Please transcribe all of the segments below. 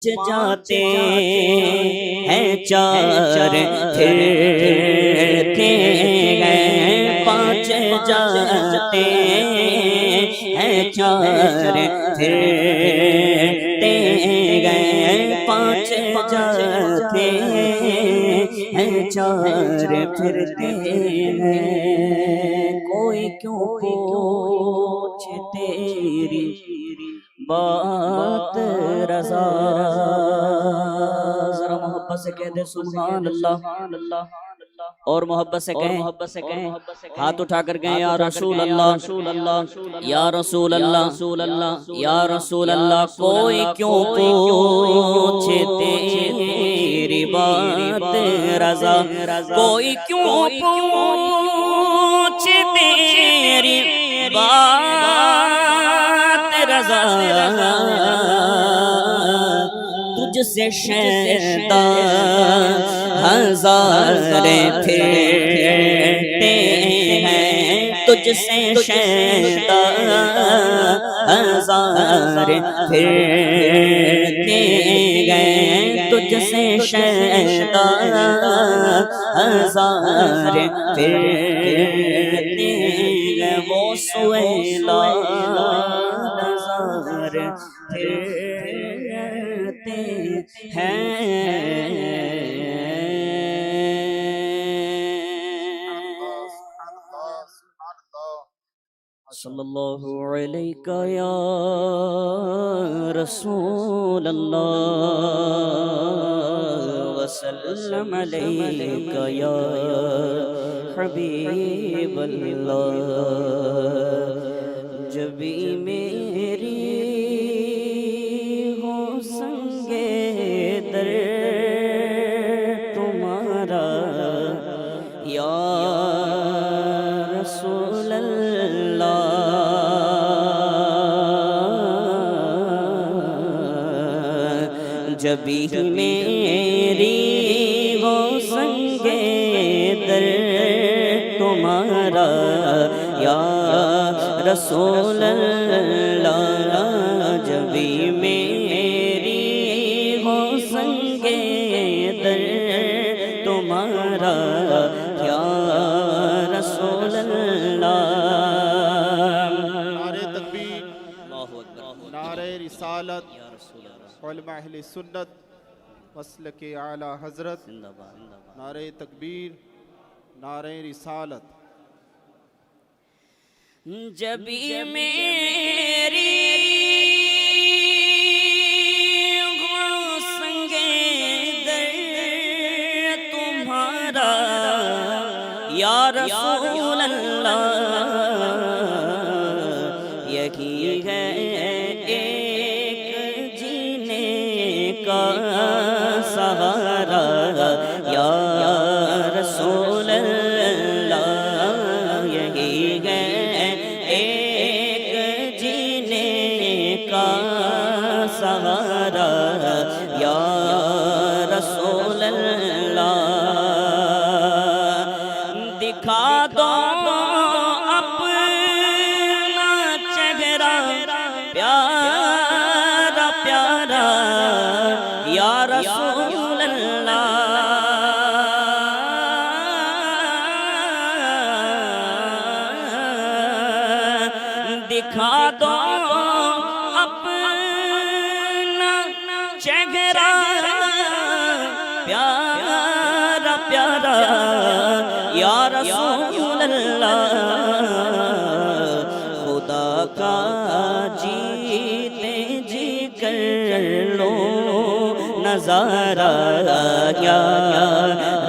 جاتے ہیں چار پھرتے ہیں پانچ جاتے ہیں چار پھرتے ہیں پانچ جاتے ہیں چار پھرتے ہیں کوئی کیوں پوچھے تیری بات رضا ذرا محبت سے کہہ دے سبحان اللہ اور محبت سے کہیں ہاتھ اٹھا کر کہیں یا رسول اللہ یا رسول اللہ یا رسول اللہ کوئی کیوں پوچھے تیری بات رضا کوئی کیوں پوچھے تیری بات رضا تجھ سے شیطان ہزار پھرتے ہیں تجھ سے شیطان ہزار پھرتے گئے تجھ سے شیطان ہزار پھرتے گئے وہ سویلا نظر پھرتے ہیں صلی اللہ علیہ یا رسول اللہ وسلم علیہ یا حبیب اللہ جبھی میری ہو سنگے در تمہارا یا رسول اللہ جبھی میری ہو سنگے در تمہارا یا رسول اللہ جبھی میری ہو سنگے در تمہارا یا رسول اللہ نعرہ تکبیر نعرہ رسالت علماء اہل سنت مسلک اعلی حضرت نعرہ تکبیر نعرہ رسالت جبھی میری ہو سنگے در تمہارا یا رسول اللہ یہی ہے ایک جینے کا سہارا یا رسول اللہ یہی ہے ایک جینے کا سہارا یا رسول اللہ دکھا دو پیارا پیارا یا رسول اللہ دکھا دو اپنا چہرہ پیارا پیارا یا رسول اللہ خدا کا جیتے جی کر لو نظارہ یا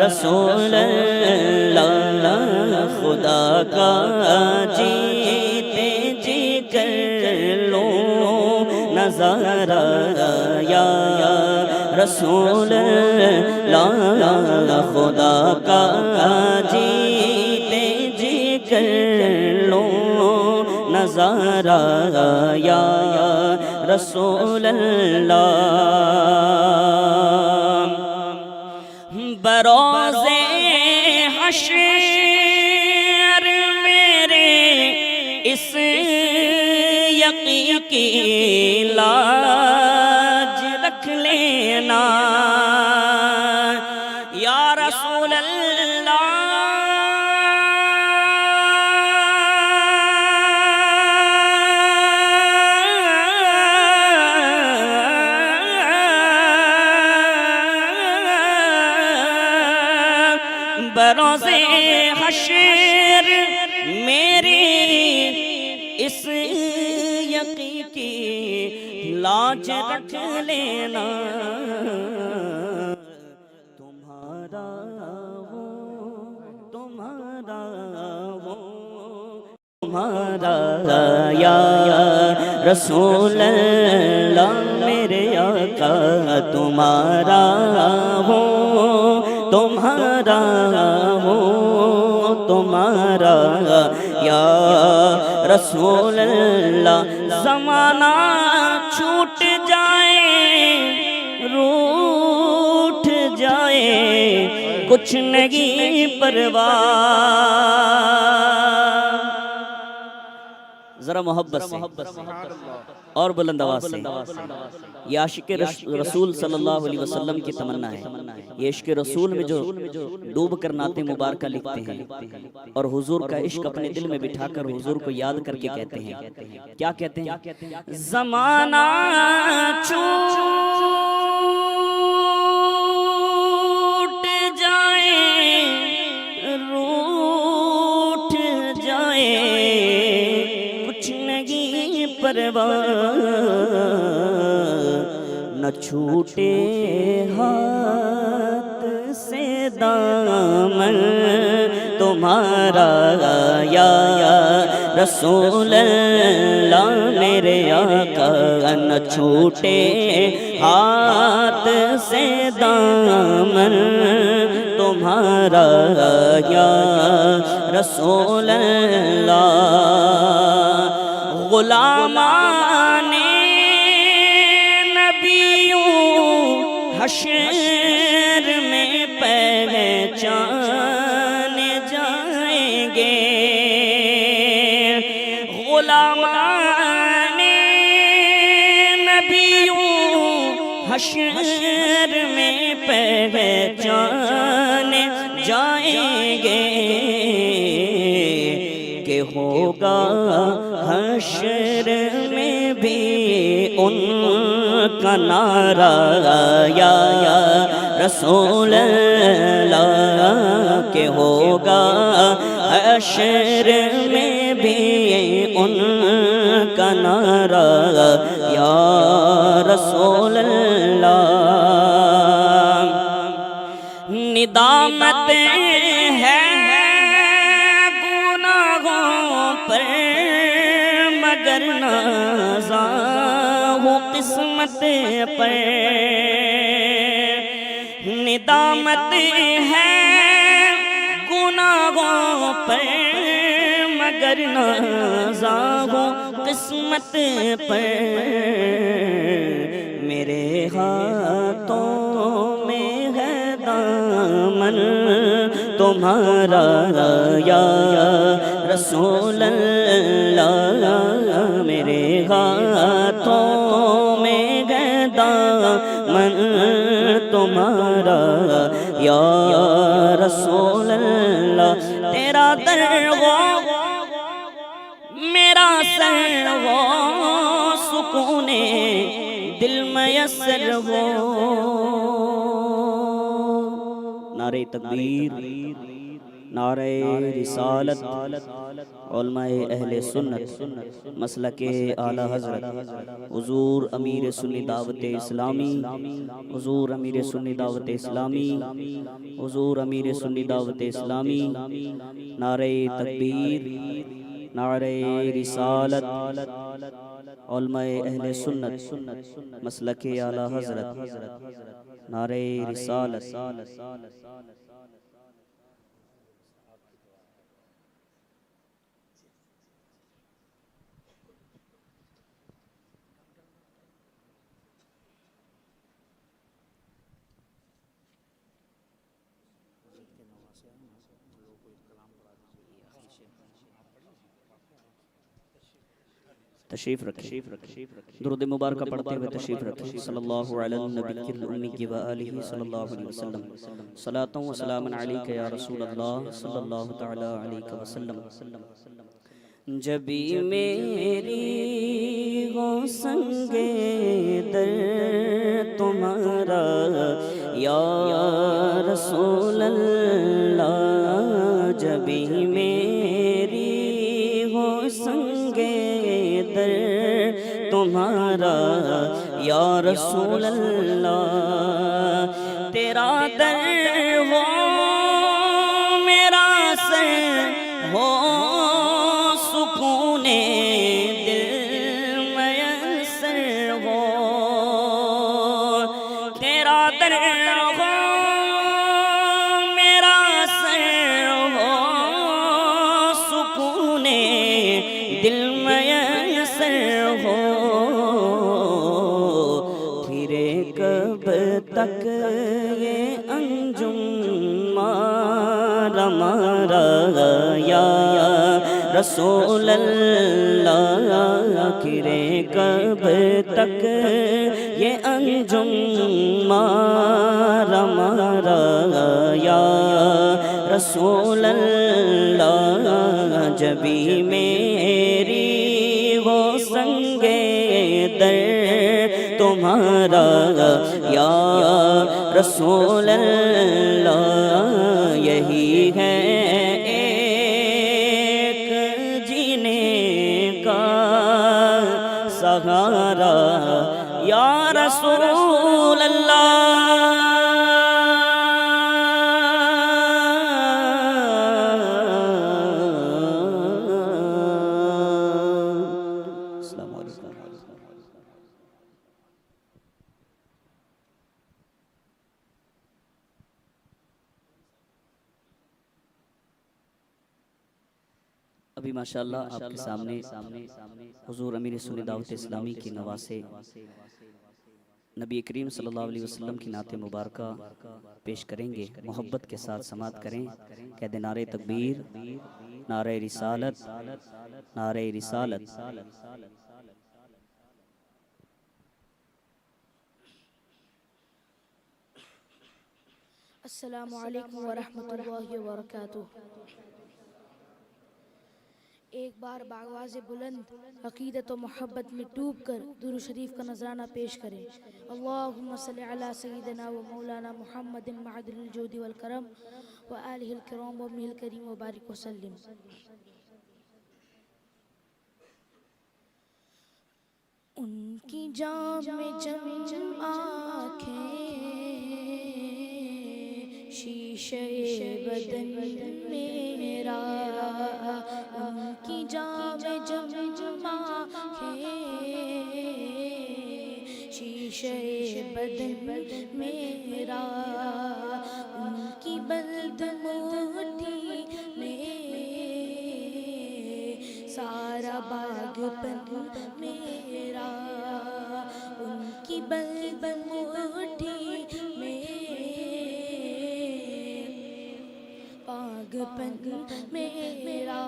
رسول اللہ خدا کا جیتے جی کر لو نظارہ یا رسول اللہ خدا کا جیتے جی کر لو نظارہ یا رسول اللہ بروز حشر میرے اس یقین کی لاج رکھ لے لینا یا رسول اللہ بروز حشر میری اس یقین کی لاج رکھ لینا تمہارا تمہارا یا رسول اللہ میرے آقا تمہارا ہو تمہارا ہو تمہارا یا رسول اللہ زمانہ چھوٹ جائے روٹھ جائے کچھ نہیں پرواہ ذرا محبت سے اور بلند آواز سے یہ عاشق رسول صلی اللہ علیہ وسلم کی تمنا ہے یہ عشق رسول میں جو ڈوب کر نعتیں مبارکہ لکھتے ہیں اور حضور کا عشق اپنے دل میں بٹھا کر حضور کو یاد کر کے کہتے ہیں کیا کہتے ہیں زمانہ چھوٹ جائے روٹھ جائے نہ چھوٹے ہاتھ سے دامن تمہارا یا رسول اللہ میرے آقا نہ چھوٹے ہاتھ سے دامن تمہارا یا رسول اللہ غلامان نبیوں حشر میں پہچان جائیں گے غلامان نبیوں حشر میں پہچان جائیں گے کہ ہوگا حشر میں بھی ان کا نعرہ یا رسول اللہ کہ ہوگا حشر میں بھی ان کا نعرہ یا رسول اللہ ندامت ہے مگر نازاں ہو قسمت پر ندامت ہے گناہوں پر مگر نازاں ہو قسمت پر میرے ہاتھوں میں ہے دامن تمہارا یا رسول اللہ میرے ہاتھوں میں ہے دامن تمہارا یا رسول اللہ تیرا در ہو میرا سر ہو سکون دل میسر ہو نعرہ تکبیر نعرہ رسالت علماء اہل سنت مسلک اعلی حضرت حضور امیر سنی دعوت اسلامی حضور امیر سنی دعوت اسلامی حضور امیر سنی دعوت اسلامی نعرہ تکبیر نعرہ رسالت علماء اہل سنت مسلک اعلی حضرت نعرہ رسالت تشریف رکھیں، درود مبارکہ پڑھتے ہوئے تشریف رکھیں۔ صلی اللہ علی النبی الامی و آلہ صلی اللہ علیہ وسلم، صلاۃ و سلام علیک یا رسول اللہ صلی اللہ تعالی علیہ وسلم۔ جبھی میری ہو سنگ در تمہارا یا رسول اللہ، جبھی میری ہو سنگ در تمہارا یا رسول اللہ، تیرا در ہو میرا سر ہو سکون دل میسر ہو، تیرا در ہو میرا سر ہو سکون دل میسر ہو، پھرے کب تک یہ انجم مارا مارا یا رسول اللہ، پھرے کب تک یہ انجم مارا مارا یا رسول اللہ، جبھی میری وہ سنگ در تمہارا یا رسول اللہ، یہی ہے ایک جینے کا سہارا یا رسول اللہ۔ السلام علیکم۔ ابھی ماشاءاللہ آپ کے سامنے حضور امیر سنی دعوت اسلامی کی نواز سے نبی کریم صلی اللہ علیہ وسلم کی نعت مبارکہ پیش کریں گے، محبت کے ساتھ سماعت کریں۔ کہہ دیں نعرہ تکبیر، نعرہ رسالت، نعرہ رسالت۔ السلام علیکم ورحمۃ اللہ وبرکاتہ۔ ایک بار بآواز بلند عقیدت و محبت میں ڈوب کر درود شریف کا نذرانہ پیش کریں۔ اللہم صلی علی سیدنا و مولانا محمد معدن الجود والکرم و آلہ الکرام و ابنہ الکریم و بارک وسلم۔ ان کی جام میں جم آنکھیں، شیشے بدن میرا، ان کی جام میں جم آنکھیں، شیشے بدن میرا، ان کی بلد موٹی میں سارا باغ پن میرا، ان کی بلد موٹی میں باغ پن میرا،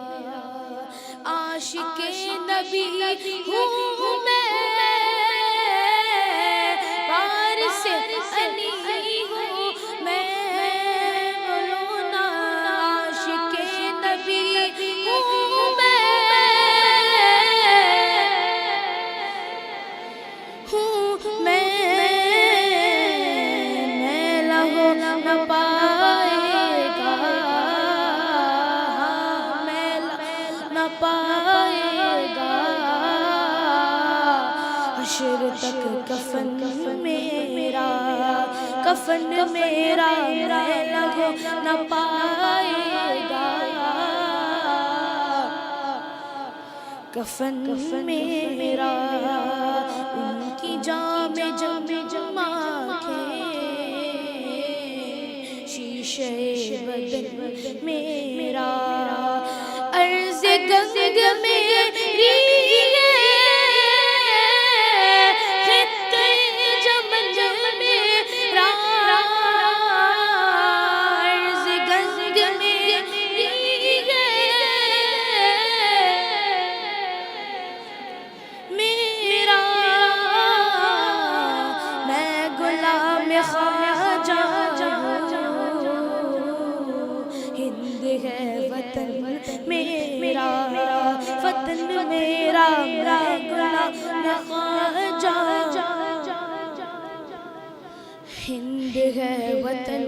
عاشق نبی ہوں میں، وارث علی ہوں میں، مولانا عاشق نبی ہوں میں، میلا ہو نہ پائے گا، میلا نہ پائے گا، حشر تک کفن میرا، کفن میرا میلا ہو نہ پائے گا، کفن میرا، ان کی جام جم آنکھیں، شیشے بدن میرا، عرض گنگ میری خطے جمن میرا، عرض گنگ میری ہند ہے وطن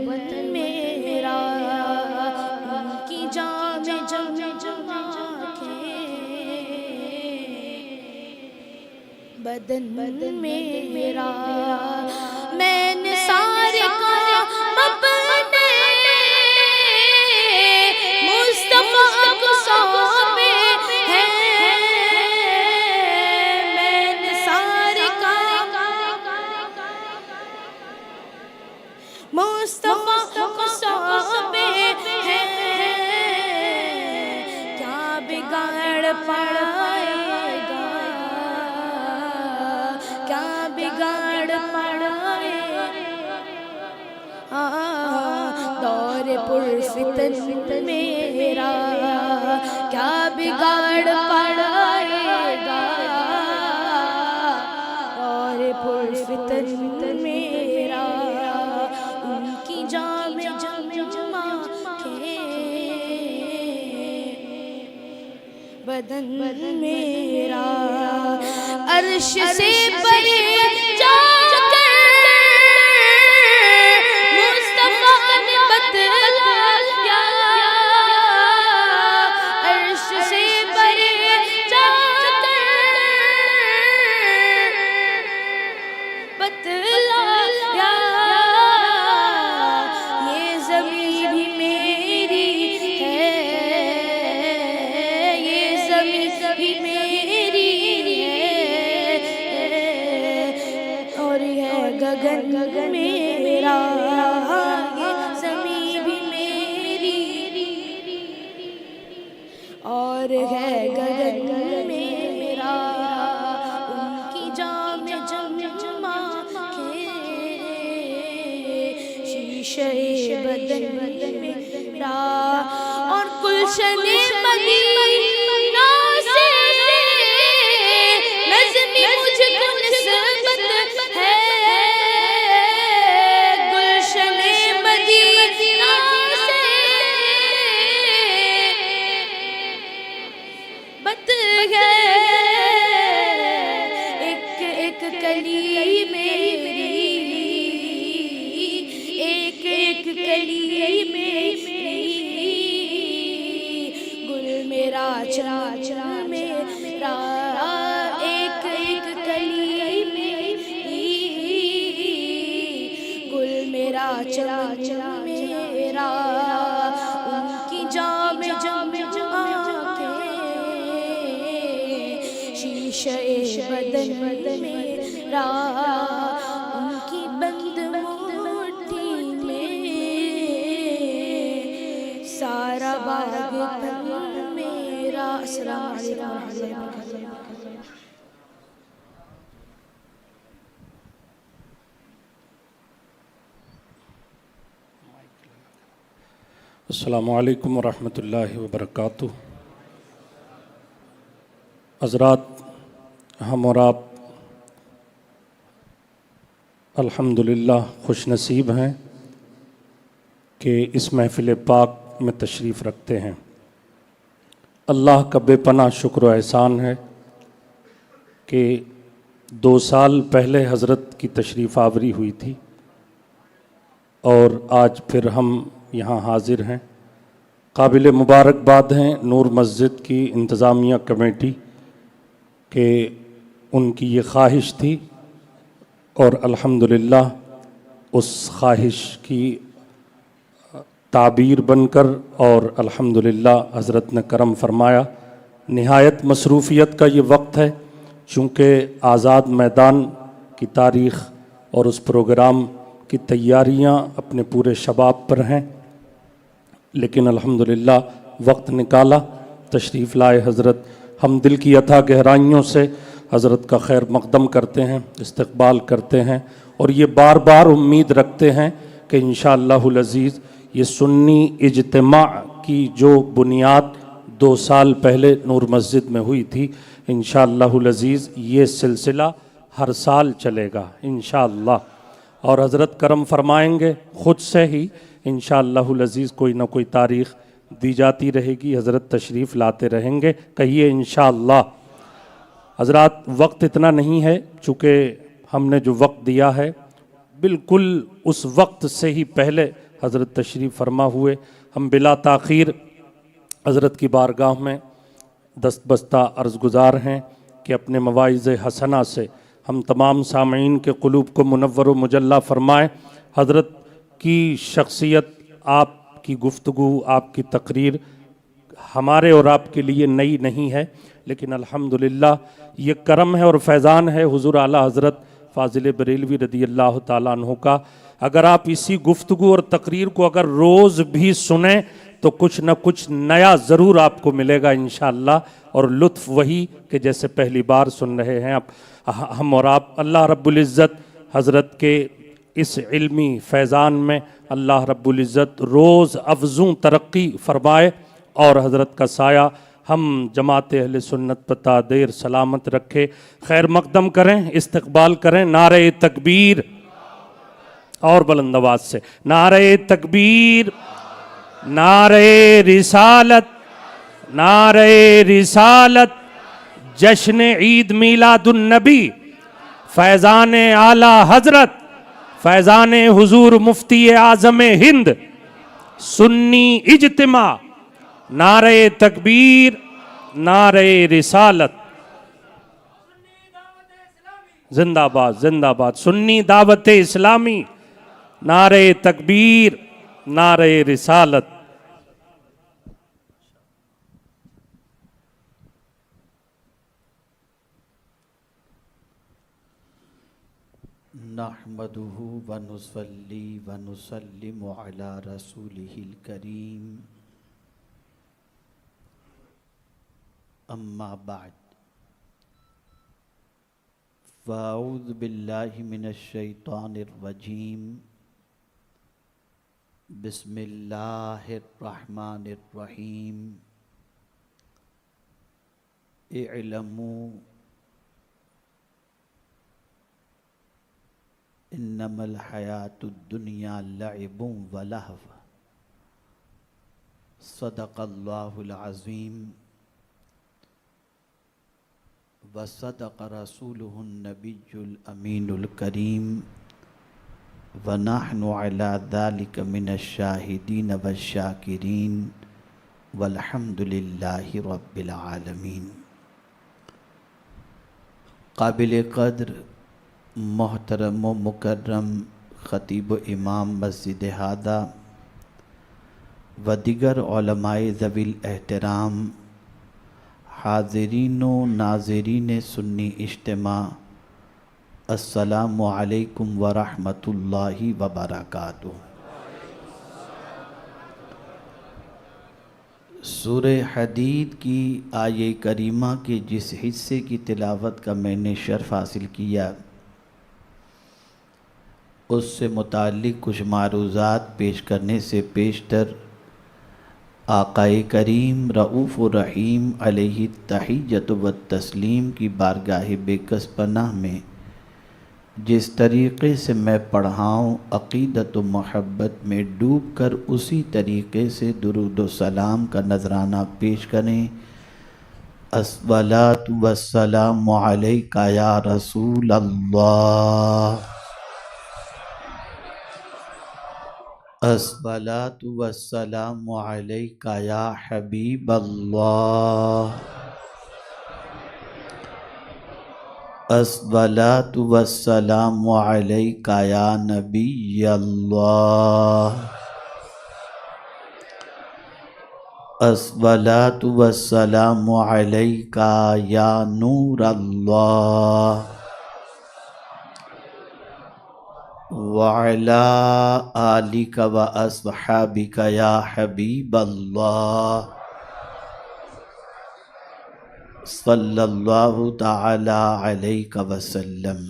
میرا، ان کی جام جمع کے بدن میرا، میں نے سارے کام اپنے مصطفیٰ کو سونپے ہیں، میں نے سارے کام مصطفیٰ کو سونپے ہیں، کیا بگاڑ پڑے گا، کیا بگاڑ پڑے دور پرفتن میرا، کیا بگاڑ پڑے گا دور پرفتن میرا، ان کی جام جمع کے بدن میرا، عرش سے پرے جا کر مصطفیٰ نے بتلایا، عرش سے پرے جا کر بتلایا، یہ زمین بھی میری ہے، یہ زمین بھی میری ہے، اور ہے گگن میرا، یہ زمین بھی میری، اور ہے گگن میرا، ان کی جام جمع کے شیشے بدن میرا، اور گلشن مدینہ سے نظم مجھ کو نسبت ہے، گلشن مدینہ سے بت ہے، ایک ایک کلی میری، ایک ایک کلی میری، گل میرا چرا میرا، ایک ایک کلی میری، گل میرا چرا میرا، ان کی جام جمع کے شیشے بدن میرا، ان کی بند مٹھی میں سارا باغ میرا۔ السلام علیکم ورحمۃ اللہ وبرکاتہ۔ السلام علیکم ورحمۃ اللہ وبرکاتہ۔ حضرات، ہم اور آپ الحمدللہ خوش نصیب ہیں کہ اس محفل پاک میں تشریف رکھتے ہیں۔ اللہ کا بے پناہ شکر و احسان ہے کہ 2 سال پہلے حضرت کی تشریف آوری ہوئی تھی اور آج پھر ہم یہاں حاضر ہیں۔ قابل مبارکباد ہیں نور مسجد کی انتظامیہ کمیٹی کہ ان کی یہ خواہش تھی اور الحمدللہ اس خواہش کی تعبیر بن کر اور الحمدللہ حضرت نے کرم فرمایا۔ نہایت مصروفیت کا یہ وقت ہے، چونکہ آزاد میدان کی تاریخ اور اس پروگرام کی تیاریاں اپنے پورے شباب پر ہیں، لیکن الحمدللہ وقت نکالا، تشریف لائے حضرت۔ ہم دل کی اتھا گہرائیوں سے حضرت کا خیر مقدم کرتے ہیں، استقبال کرتے ہیں، اور یہ بار بار امید رکھتے ہیں کہ انشاءاللہ العزیز یہ سنی اجتماع کی جو بنیاد 2 سال پہلے نور مسجد میں ہوئی تھی، انشاءاللہ العزیز یہ سلسلہ ہر سال چلے گا انشاءاللہ، اور حضرت کرم فرمائیں گے خود سے ہی انشاءاللہ العزیز کوئی نہ کوئی تاریخ دی جاتی رہے گی، حضرت تشریف لاتے رہیں گے، کہیے انشاءاللہ۔ حضرات، وقت اتنا نہیں ہے، چونکہ ہم نے جو وقت دیا ہے بالکل اس وقت سے ہی پہلے حضرت تشریف فرما ہوئے. ہم بلا تاخیر حضرت کی بارگاہ میں دست بستہ عرض گزار ہیں کہ اپنے مواعظ حسنہ سے ہم تمام سامعین کے قلوب کو منور و مجلہ فرمائیں. حضرت کی شخصیت، آپ کی گفتگو، آپ کی تقریر ہمارے اور آپ کے لیے نئی نہیں ہے، لیکن الحمدللہ یہ کرم ہے اور فیضان ہے حضور اعلیٰ حضرت فاضل بریلوی رضی اللہ تعالیٰ عنہ کا. اگر آپ اسی گفتگو اور تقریر کو اگر روز بھی سنیں تو کچھ نہ کچھ نیا ضرور آپ کو ملے گا انشاءاللہ، اور لطف وہی کہ جیسے پہلی بار سن رہے ہیں ہم اور آپ. اللہ رب العزت حضرت کے اس علمی فیضان میں اللہ رب العزت روز افزوں ترقی فرمائے اور حضرت کا سایہ ہم جماعت اہل سنت پر تا دیر سلامت رکھے. خیر مقدم کریں، استقبال کریں. نعرہ تکبیر، اور بلند آواز سے نعرہ تکبیر، نعرہ رسالت، نعرہ رسالت. جشن عید میلاد النبی، فیضان اعلیٰ حضرت، فیضان حضور مفتی اعظم ہند، سنی اجتماع. نعرہ تکبیر، نعرہ رسالت. زندہ باد، زندہ باد. سنی دعوت اسلامی. نعرہ تکبیر، نعرہ رسالت. نحمده ونصلي ونسلم على رسوله الكريم اما بعد فاعوذ بالله من الشيطان الرجيم بسم الله الرحمن الرحيم اعلموا انما الحیات الدنیا لعب و لہو صدق اللہ العظیم وصدق رسولہ النبی الامین الکریم ونحن علی ذلک من الشاہدین والشاکرین والحمد للہ رب العالمین. قابل قدر محترم و مکرم خطیب و امام مسجد ہادہ و دیگر علماء ذوی الاحترام، حاضرین و ناظرین سنی اجتماع، السلام علیکم ورحمۃ اللہ وبرکاتہ. سورہ حدید کی آیہ کریمہ کے جس حصے کی تلاوت کا میں نے شرف حاصل کیا، اس سے متعلق کچھ معروضات پیش کرنے سے پیشتر آقا کریم رؤوف الرحیم علیہ التحیۃ والتسلیم کی بارگاہ بے کس پناہ میں جس طریقے سے میں پڑھاؤں، عقیدت و محبت میں ڈوب کر اسی طریقے سے درود و سلام کا نذرانہ پیش کریں. الصلاۃ والسلام علیک یا رسول اللہ، الصلاۃ والسلام علیک یا حبیب اللہ، الصلاۃ والسلام علیک یا نبی اللہ، الصلاۃ والسلام علیک یا نور اللہ، وعلی آلک و اصحابک یا حبیب اللہ، صلی اللہ تعالی علیہ وسلم.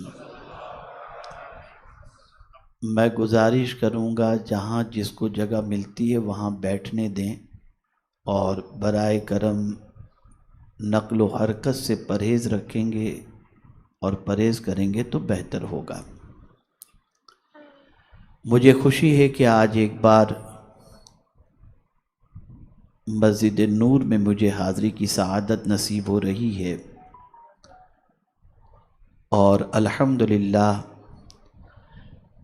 میں گزارش کروں گا جہاں جس کو جگہ ملتی ہے وہاں بیٹھنے دیں، اور برائے کرم نقل و حرکت سے پرہیز رکھیں گے اور پرہیز کریں گے تو بہتر ہوگا. مجھے خوشی ہے کہ آج ایک بار مسجد نور میں مجھے حاضری کی سعادت نصیب ہو رہی ہے، اور الحمدللہ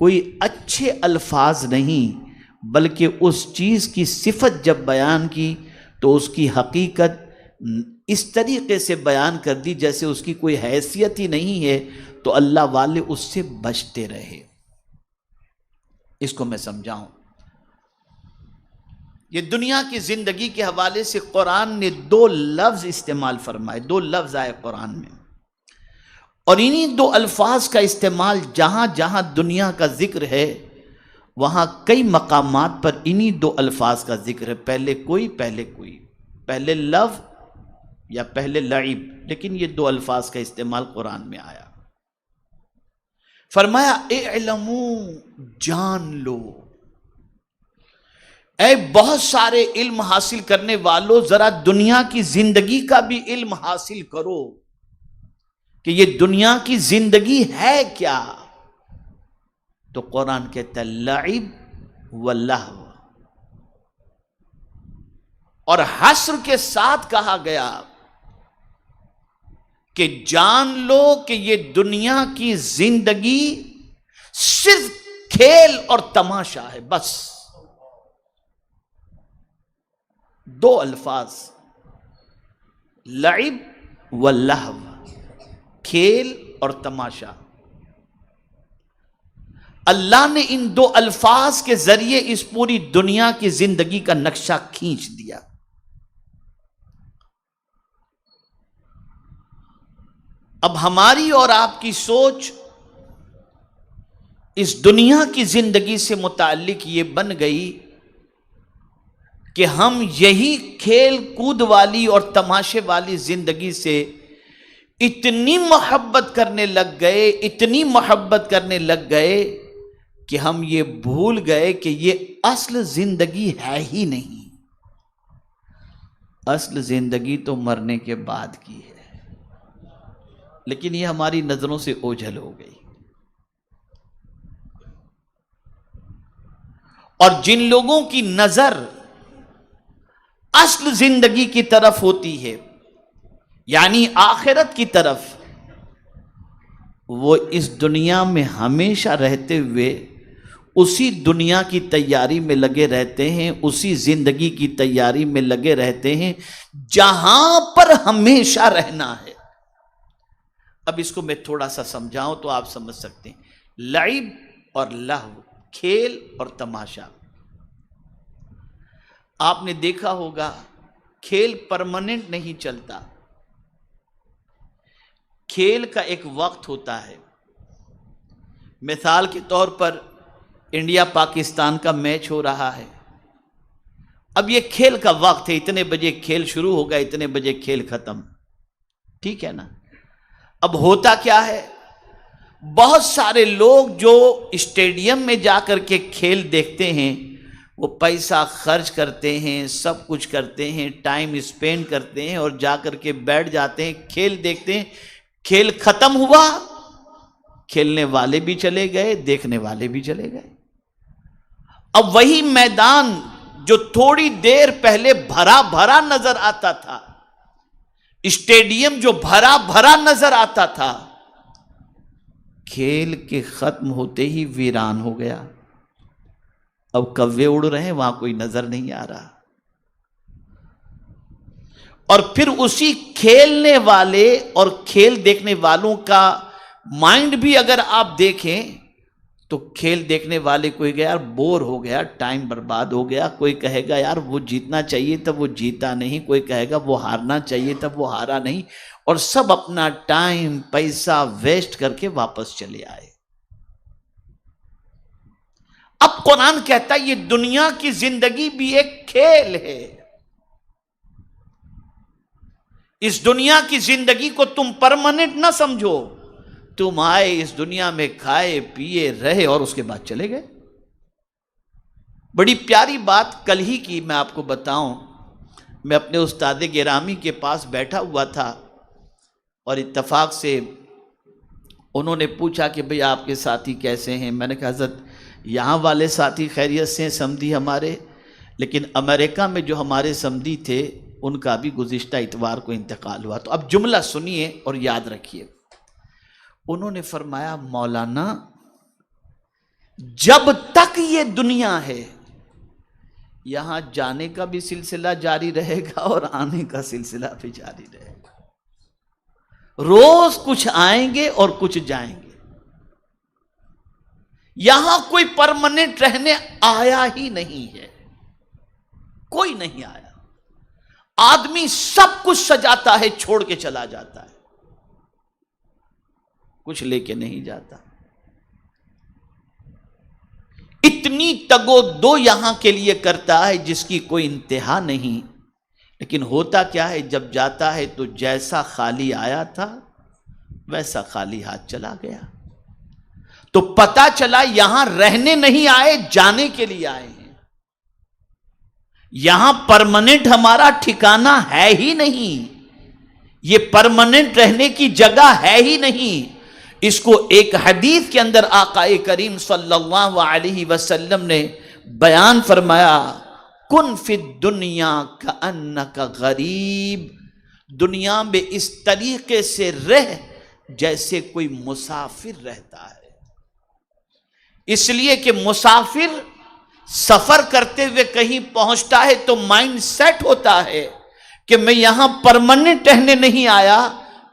کوئی اچھے الفاظ نہیں بلکہ اس چیز کی صفت جب بیان کی تو اس کی حقیقت اس طریقے سے بیان کر دی جیسے اس کی کوئی حیثیت ہی نہیں ہے، تو اللہ والے اس سے بچتے رہے۔ اس کو میں سمجھاؤں، یہ دنیا کی زندگی کے حوالے سے قرآن نے 2 لفظ استعمال فرمائے، 2 لفظ آئے قرآن میں، اور انہی 2 الفاظ کا استعمال جہاں جہاں دنیا کا ذکر ہے وہاں کئی مقامات پر انہی 2 الفاظ کا ذکر ہے، پہلے کوئی، پہلے لفظ یا پہلے لعب، لیکن یہ 2 الفاظ کا استعمال قرآن میں آیا۔ فرمایا اعلموا، جان لو، اے بہت سارے علم حاصل کرنے والوں، ذرا دنیا کی زندگی کا بھی علم حاصل کرو کہ یہ دنیا کی زندگی ہے کیا۔ تو قرآن کہتا ہے لعب و لہو، اور حصر کے ساتھ کہا گیا کہ جان لو کہ یہ دنیا کی زندگی صرف کھیل اور تماشا ہے، بس 2 الفاظ، لعب و لہو، کھیل اور تماشا۔ اللہ نے ان 2 الفاظ کے ذریعے اس پوری دنیا کی زندگی کا نقشہ کھینچ دیا۔ اب ہماری اور آپ کی سوچ اس دنیا کی زندگی سے متعلق یہ بن گئی کہ ہم یہی کھیل کود والی اور تماشے والی زندگی سے اتنی محبت کرنے لگ گئے کہ ہم یہ بھول گئے کہ یہ اصل زندگی ہے ہی نہیں۔ اصل زندگی تو مرنے کے بعد کی ہے، لیکن یہ ہماری نظروں سے اوجھل ہو گئی۔ اور جن لوگوں کی نظر اصل زندگی کی طرف ہوتی ہے، یعنی آخرت کی طرف، وہ اس دنیا میں ہمیشہ رہتے ہوئے اسی دنیا کی تیاری میں لگے رہتے ہیں، اسی زندگی کی تیاری میں لگے رہتے ہیں جہاں پر ہمیشہ رہنا ہے۔ اب اس کو میں تھوڑا سا سمجھاؤں تو آپ سمجھ سکتے ہیں۔ لعب اور لہو، کھیل اور تماشا۔ آپ نے دیکھا ہوگا کھیل پرماننٹ نہیں چلتا، کھیل کا ایک وقت ہوتا ہے۔ مثال کے طور پر انڈیا پاکستان کا میچ ہو رہا ہے، اب یہ کھیل کا وقت ہے، اتنے بجے کھیل شروع ہوگا، اتنے بجے کھیل ختم، ٹھیک ہے نا؟ اب ہوتا کیا ہے، بہت سارے لوگ جو اسٹیڈیم میں جا کر کے کھیل دیکھتے ہیں، وہ پیسہ خرچ کرتے ہیں، سب کچھ کرتے ہیں، ٹائم اسپینڈ کرتے ہیں اور جا کر کے بیٹھ جاتے ہیں، کھیل دیکھتے ہیں۔ کھیل ختم ہوا، کھیلنے والے بھی چلے گئے، دیکھنے والے بھی چلے گئے۔ اب وہی میدان جو تھوڑی دیر پہلے بھرا بھرا نظر آتا تھا، اسٹیڈیم جو بھرا بھرا نظر آتا تھا، کھیل کے ختم ہوتے ہی ویران ہو گیا۔ اب کوے اڑ رہے ہیں، وہاں کوئی نظر نہیں آ رہا۔ اور پھر اسی کھیلنے والے اور کھیل دیکھنے والوں کا مائنڈ بھی اگر آپ دیکھیں تو کھیل دیکھنے والے کوئی گیا یار بور ہو گیا، ٹائم برباد ہو گیا، کوئی کہے گا یار وہ جیتنا چاہیے تھا وہ جیتا نہیں، کوئی کہے گا وہ ہارنا چاہیے تھا وہ ہارا نہیں، اور سب اپنا ٹائم پیسہ ویسٹ کر کے واپس چلے آئے۔ اب قرآن کہتا ہے یہ دنیا کی زندگی بھی ایک کھیل ہے۔ اس دنیا کی زندگی کو تم پرماننٹ نہ سمجھو، تم آئے اس دنیا میں کھائے پیے رہے اور اس کے بعد چلے گئے۔ بڑی پیاری بات کل ہی کی میں آپ کو بتاؤں، میں اپنے استاد گرامی کے پاس بیٹھا ہوا تھا اور اتفاق سے انہوں نے پوچھا کہ بھئی آپ کے ساتھی کیسے ہیں؟ میں نے کہا حضرت یہاں والے ساتھی خیریت سے ہیں سمدھی ہمارے، لیکن امریکہ میں جو ہمارے سمدھی تھے ان کا بھی گزشتہ اتوار کو انتقال ہوا۔ تو اب جملہ سنیے اور یاد رکھیے۔ انہوں نے فرمایا مولانا جب تک یہ دنیا ہے یہاں جانے کا بھی سلسلہ جاری رہے گا اور آنے کا سلسلہ بھی جاری رہے گا۔ روز کچھ آئیں گے اور کچھ جائیں گے۔ یہاں کوئی پرماننٹ رہنے آیا ہی نہیں ہے، کوئی نہیں آیا۔ آدمی سب کچھ سجاتا ہے، چھوڑ کے چلا جاتا ہے، کچھ لے کے نہیں جاتا۔ اتنی تگو دو یہاں کے لیے کرتا ہے جس کی کوئی انتہا نہیں، لیکن ہوتا کیا ہے، جب جاتا ہے تو جیسا خالی آیا تھا ویسا خالی ہاتھ چلا گیا۔ تو پتا چلا یہاں رہنے نہیں آئے، جانے کے لیے آئے ہیں۔ یہاں پرماننٹ ہمارا ٹھکانہ ہے ہی نہیں، یہ پرماننٹ رہنے کی جگہ ہے ہی نہیں۔ اس کو ایک حدیث کے اندر آقا کریم صلی اللہ علیہ وسلم نے بیان فرمایا، کن فی الدنیا کأنک غریب، دنیا میں اس طریقے سے رہ جیسے کوئی مسافر رہتا ہے۔ اس لیے کہ مسافر سفر کرتے ہوئے کہیں پہنچتا ہے تو مائنڈ سیٹ ہوتا ہے کہ میں یہاں پرماننٹ رہنے نہیں آیا،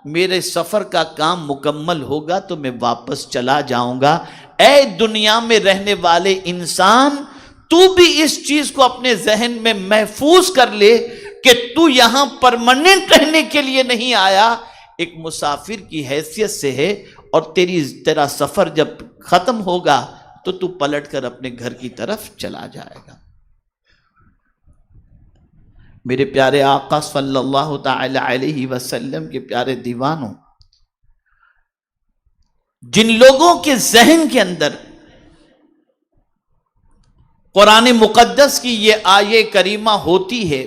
میرے سفر کا کام مکمل ہوگا تو میں واپس چلا جاؤں گا۔ اے دنیا میں رہنے والے انسان، تو بھی اس چیز کو اپنے ذہن میں محفوظ کر لے کہ تو یہاں پرماننٹ رہنے کے لیے نہیں آیا، ایک مسافر کی حیثیت سے ہے، اور تیرا سفر جب ختم ہوگا تو تو پلٹ کر اپنے گھر کی طرف چلا جائے گا۔ میرے پیارے آقا صلی اللہ تعالی علیہ وسلم کے پیارے دیوانوں، جن لوگوں کے ذہن کے اندر قرآن مقدس کی یہ آیے کریمہ ہوتی ہے،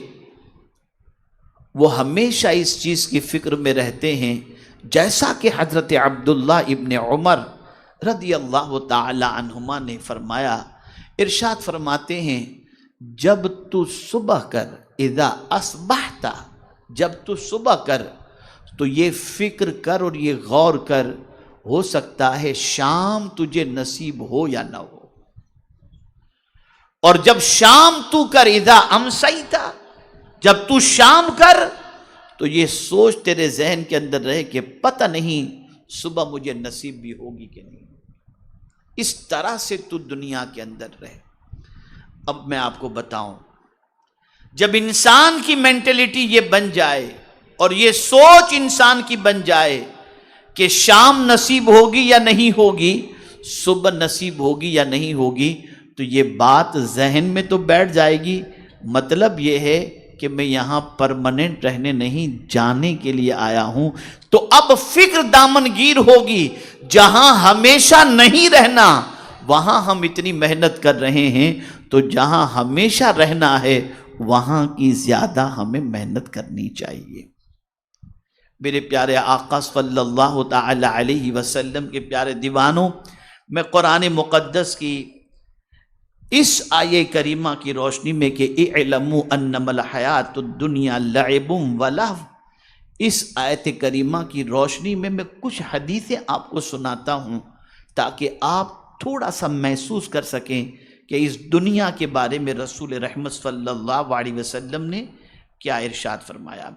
وہ ہمیشہ اس چیز کی فکر میں رہتے ہیں، جیسا کہ حضرت عبداللہ ابن عمر رضی اللہ تعالی عنہما نے فرمایا، ارشاد فرماتے ہیں، جب تو صبح کر، اذا اصبحت، جب تو صبح کر تو یہ فکر کر اور یہ غور کر، ہو سکتا ہے شام تجھے نصیب ہو یا نہ ہو، اور جب شام تو کر، اذا امسیت، جب تو شام کر تو یہ سوچ تیرے ذہن کے اندر رہے کہ پتہ نہیں صبح مجھے نصیب بھی ہوگی کہ نہیں۔ اس طرح سے تو دنیا کے اندر رہے۔ اب میں آپ کو بتاؤں، جب انسان کی مینٹلٹی یہ بن جائے اور یہ سوچ انسان کی بن جائے کہ شام نصیب ہوگی یا نہیں ہوگی، صبح نصیب ہوگی یا نہیں ہوگی، تو یہ بات ذہن میں تو بیٹھ جائے گی۔ مطلب یہ ہے کہ میں یہاں پرماننٹ رہنے نہیں، جانے کے لیے آیا ہوں۔ تو اب فکر دامنگیر ہوگی، جہاں ہمیشہ نہیں رہنا وہاں ہم اتنی محنت کر رہے ہیں، تو جہاں ہمیشہ رہنا ہے وہاں کی زیادہ ہمیں محنت کرنی چاہیے۔ میرے پیارے آقا صلی اللہ تعالی علیہ وسلم کے پیارے دیوانوں، میں قرآن مقدس کی اس آیے کریمہ کی روشنی میں کہ اعلموا انما الحیات الدنیا لعب ولہو، اس آیت کریمہ کی روشنی میں کچھ حدیثیں آپ کو سناتا ہوں تاکہ آپ تھوڑا سا محسوس کر سکیں کہ اس دنیا کے بارے میں رسول رحمت صلی اللہ علیہ وسلم نے کیا ارشاد فرمایا۔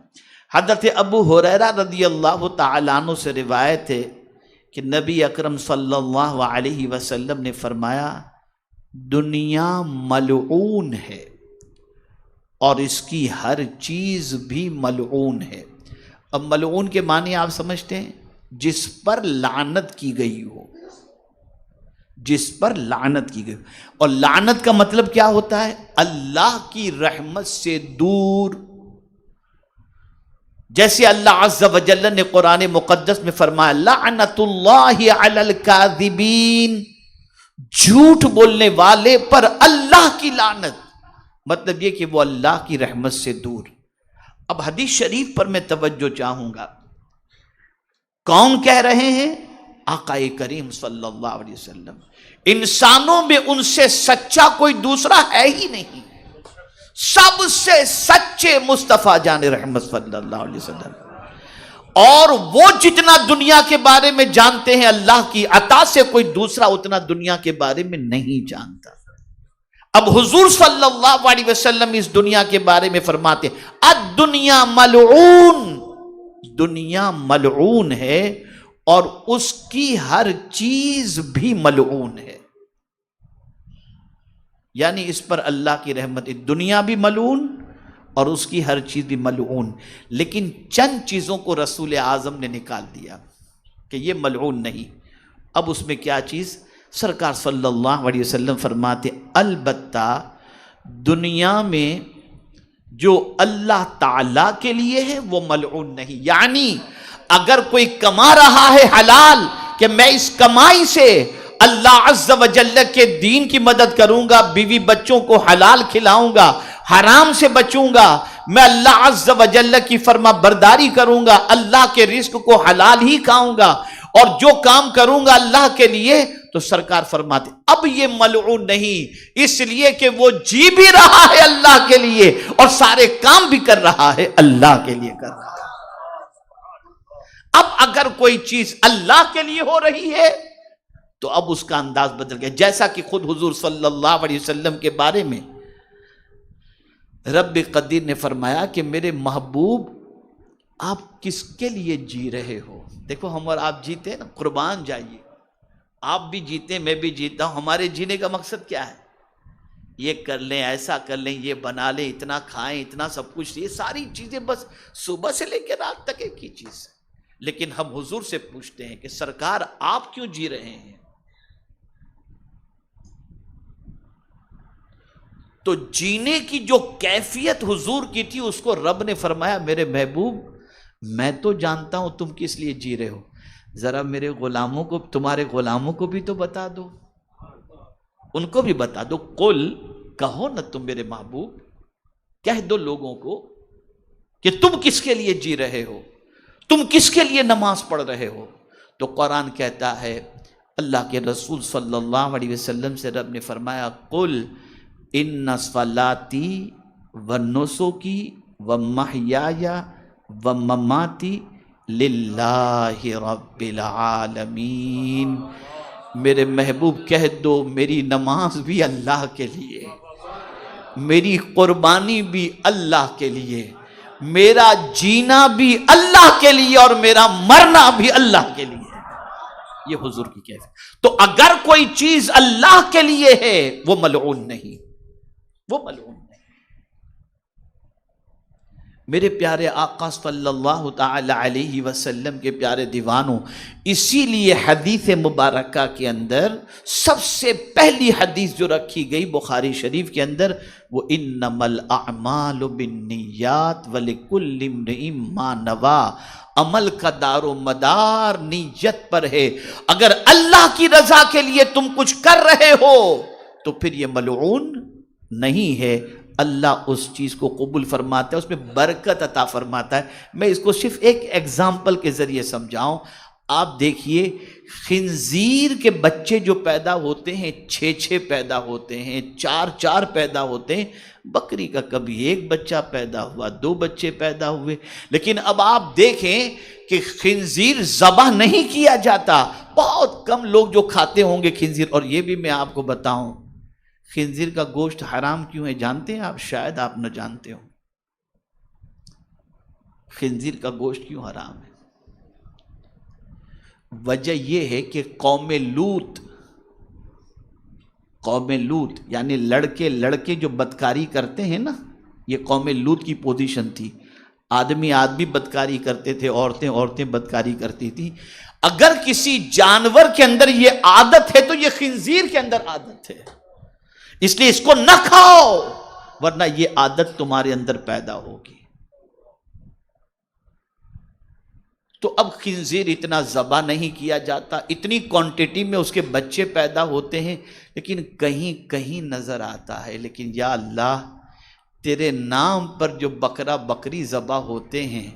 حضرت ابو ہریرہ رضی اللہ تعالیٰ عنہ سے روایت ہے کہ نبی اکرم صلی اللہ علیہ وسلم نے فرمایا، دنیا ملعون ہے اور اس کی ہر چیز بھی ملعون ہے۔ اب ملعون کے معنی آپ سمجھتے ہیں؟ جس پر لعنت کی گئی ہو، جس پر لعنت کی گئی، اور لعنت کا مطلب کیا ہوتا ہے؟ اللہ کی رحمت سے دور۔ جیسے اللہ عز و جل نے قرآن مقدس میں فرمایا، لعنت اللہ علی الکاذبین، جھوٹ بولنے والے پر اللہ کی لعنت، مطلب یہ کہ وہ اللہ کی رحمت سے دور۔ اب حدیث شریف پر میں توجہ چاہوں گا، کون کہہ رہے ہیں؟ آقا کریم صلی اللہ علیہ وسلم۔ انسانوں میں ان سے سچا کوئی دوسرا ہے ہی نہیں، سب سے سچے مصطفیٰ جان رحمت صلی اللہ علیہ وسلم۔ اور وہ جتنا دنیا کے بارے میں جانتے ہیں اللہ کی عطا سے کوئی دوسرا اتنا دنیا کے بارے میں نہیں جانتا۔ اب حضور صلی اللہ علیہ وسلم اس دنیا کے بارے میں فرماتے ہیں الدنیا ملعون، دنیا ملعون ہے اور اس کی ہر چیز بھی ملعون ہے، یعنی اس پر اللہ کی رحمت، دنیا بھی ملعون اور اس کی ہر چیز بھی ملعون۔ لیکن چند چیزوں کو رسول اعظم نے نکال دیا کہ یہ ملعون نہیں۔ اب اس میں کیا چیز؟ سرکار صلی اللہ علیہ وسلم فرماتے البتہ دنیا میں جو اللہ تعالیٰ کے لیے ہے وہ ملعون نہیں، یعنی اگر کوئی کما رہا ہے حلال کہ میں اس کمائی سے اللہ عز و جل کے دین کی مدد کروں گا، بیوی بچوں کو حلال کھلاؤں گا، حرام سے بچوں گا، میں اللہ عز و جل کی فرما برداری کروں گا، اللہ کے رزق کو حلال ہی کھاؤں گا، اور جو کام کروں گا اللہ کے لیے، تو سرکار فرماتے اب یہ ملعون نہیں، اس لیے کہ وہ جی بھی رہا ہے اللہ کے لیے اور سارے کام بھی کر رہا ہے اللہ کے لیے کر رہا ہے۔ اب اگر کوئی چیز اللہ کے لیے ہو رہی ہے تو اب اس کا انداز بدل گیا، جیسا کہ خود حضور صلی اللہ علیہ وسلم کے بارے میں رب قدیر نے فرمایا کہ میرے محبوب آپ کس کے لیے جی رہے ہو؟ دیکھو ہم اور آپ جیتے ہیں نا، قربان جائیے، آپ بھی جیتے میں بھی جیتا ہوں، ہمارے جینے کا مقصد کیا ہے؟ یہ کر لیں، ایسا کر لیں، یہ بنا لیں، اتنا کھائیں، اتنا سب کچھ، یہ ساری چیزیں بس صبح سے لے کے رات تک ایک ہی چیز ہے۔ لیکن ہم حضور سے پوچھتے ہیں کہ سرکار آپ کیوں جی رہے ہیں؟ تو جینے کی جو کیفیت حضور کی تھی اس کو رب نے فرمایا میرے محبوب میں تو جانتا ہوں تم کس لیے جی رہے ہو، ذرا میرے غلاموں کو، تمہارے غلاموں کو بھی تو بتا دو، ان کو بھی بتا دو، قل کہو نا تم میرے محبوب، کہہ دو لوگوں کو کہ تم کس کے لیے جی رہے ہو، تم کس کے لیے نماز پڑھ رہے ہو۔ تو قرآن کہتا ہے، اللہ کے رسول صلی اللہ علیہ وسلم سے رب نے فرمایا قل ان صلاتی و نسکی و محیای و مماتی للہ رب العالمین، میرے محبوب کہہ دو میری نماز بھی اللہ کے لیے، میری قربانی بھی اللہ کے لیے، میرا جینا بھی اللہ کے لیے اور میرا مرنا بھی اللہ کے لیے۔ یہ حضور کی کیفیت۔ تو اگر کوئی چیز اللہ کے لیے ہے وہ ملعون نہیں، وہ ملعون نہیں۔ میرے پیارے آقا صلی اللہ تعالی علیہ وسلم کے پیارے دیوانوں، اسی لیے حدیث مبارکہ کے اندر سب سے پہلی حدیث جو رکھی گئی بخاری شریف کے اندر وہ انما الاعمال بالنیات ولکل امرئ ما نویٰ، عمل کا دار و مدار نیت پر ہے۔ اگر اللہ کی رضا کے لیے تم کچھ کر رہے ہو تو پھر یہ ملعون نہیں ہے، اللہ اس چیز کو قبول فرماتا ہے، اس میں برکت عطا فرماتا ہے۔ میں اس کو صرف ایک ایگزامپل کے ذریعے سمجھاؤں۔ آپ دیکھیے خنزیر کے بچے جو پیدا ہوتے ہیں 6 پیدا ہوتے ہیں، 4 پیدا ہوتے ہیں، بکری کا کبھی 1 بچہ پیدا ہوا، 2 بچے پیدا ہوئے۔ لیکن اب آپ دیکھیں کہ خنزیر ذبح نہیں کیا جاتا، بہت کم لوگ جو کھاتے ہوں گے خنزیر۔ اور یہ بھی میں آپ کو بتاؤں خنزیر کا گوشت حرام کیوں ہے جانتے ہیں آپ؟ شاید آپ نہ جانتے ہو خنزیر کا گوشت کیوں حرام ہے۔ وجہ یہ ہے کہ قوم لوط یعنی لڑکے جو بدکاری کرتے ہیں نا، یہ قوم لوط کی پوزیشن تھی۔ آدمی بدکاری کرتے تھے، عورتیں بدکاری کرتی تھی۔ اگر کسی جانور کے اندر یہ عادت ہے تو یہ خنزیر کے اندر عادت ہے، اس لیے اس کو نہ کھاؤ ورنہ یہ عادت تمہارے اندر پیدا ہوگی۔ تو اب خنزیر اتنا ذبح نہیں کیا جاتا، اتنی کوانٹٹی میں اس کے بچے پیدا ہوتے ہیں، لیکن کہیں نظر آتا ہے۔ لیکن یا اللہ تیرے نام پر جو بکرا بکری ذبح ہوتے ہیں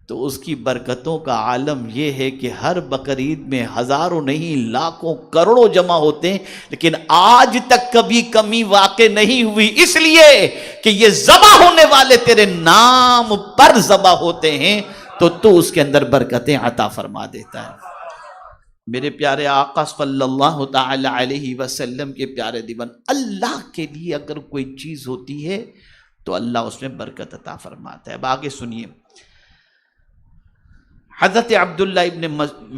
تو اس کی برکتوں کا عالم یہ ہے کہ ہر بقرعید میں ہزاروں نہیں لاکھوں کروڑوں جمع ہوتے ہیں، لیکن آج تک کبھی کمی واقع نہیں ہوئی، اس لیے کہ یہ ذبح ہونے والے تیرے نام پر ذبح ہوتے ہیں۔ تو اس کے اندر برکتیں عطا فرما دیتا ہے۔ میرے پیارے آقا صلی اللہ تعالی علیہ وسلم کے پیارے دیوان، اللہ کے لیے اگر کوئی چیز ہوتی ہے تو اللہ اس میں برکت عطا فرماتا ہے۔ اب آگے سنیے، حضرت عبداللہ ابن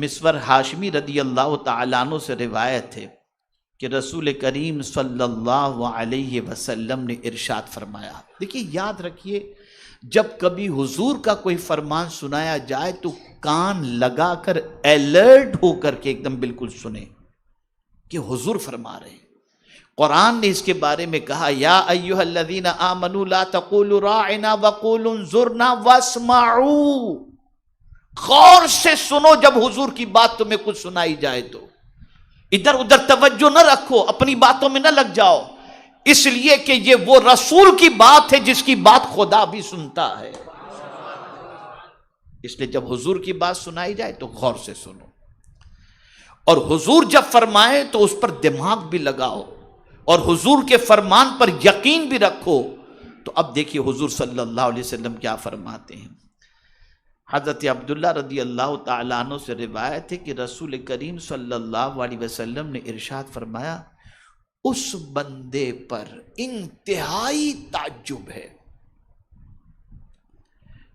مسور ہاشمی رضی اللہ تعالیٰ عنہ سے روایت ہے کہ رسول کریم صلی اللہ علیہ وسلم نے ارشاد فرمایا۔ دیکھیے یاد رکھیے، جب کبھی حضور کا کوئی فرمان سنایا جائے تو کان لگا کر الرٹ ہو کر کے ایک دم بالکل سنیں کہ حضور فرما رہے ہیں۔ قرآن نے اس کے بارے میں کہا، یا ایھا الذین آمنوا لا تقولوا راعنا وقولوا انظرنا واسمعوا، غور سے سنو جب حضور کی بات تمہیں کچھ سنائی جائے تو ادھر ادھر توجہ نہ رکھو، اپنی باتوں میں نہ لگ جاؤ، اس لیے کہ یہ وہ رسول کی بات ہے جس کی بات خدا بھی سنتا ہے۔ اس لیے جب حضور کی بات سنائی جائے تو غور سے سنو، اور حضور جب فرمائے تو اس پر دماغ بھی لگاؤ اور حضور کے فرمان پر یقین بھی رکھو۔ تو اب دیکھیے حضور صلی اللہ علیہ وسلم کیا فرماتے ہیں۔ حضرت عبداللہ رضی اللہ تعالیٰ عنہ سے روایت ہے کہ رسول کریم صلی اللہ علیہ وسلم نے ارشاد فرمایا، اس بندے پر انتہائی تعجب ہے،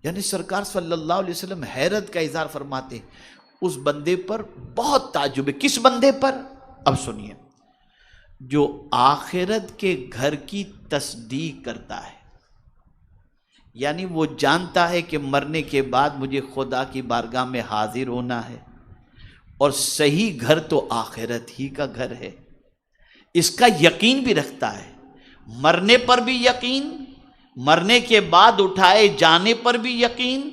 یعنی سرکار صلی اللہ علیہ وسلم حیرت کا اظہار فرماتے ہیں، اس بندے پر بہت تعجب ہے۔ کس بندے پر؟ اب سنیے، جو آخرت کے گھر کی تصدیق کرتا ہے، یعنی وہ جانتا ہے کہ مرنے کے بعد مجھے خدا کی بارگاہ میں حاضر ہونا ہے، اور صحیح گھر تو آخرت ہی کا گھر ہے، اس کا یقین بھی رکھتا ہے، مرنے پر بھی یقین، مرنے کے بعد اٹھائے جانے پر بھی یقین،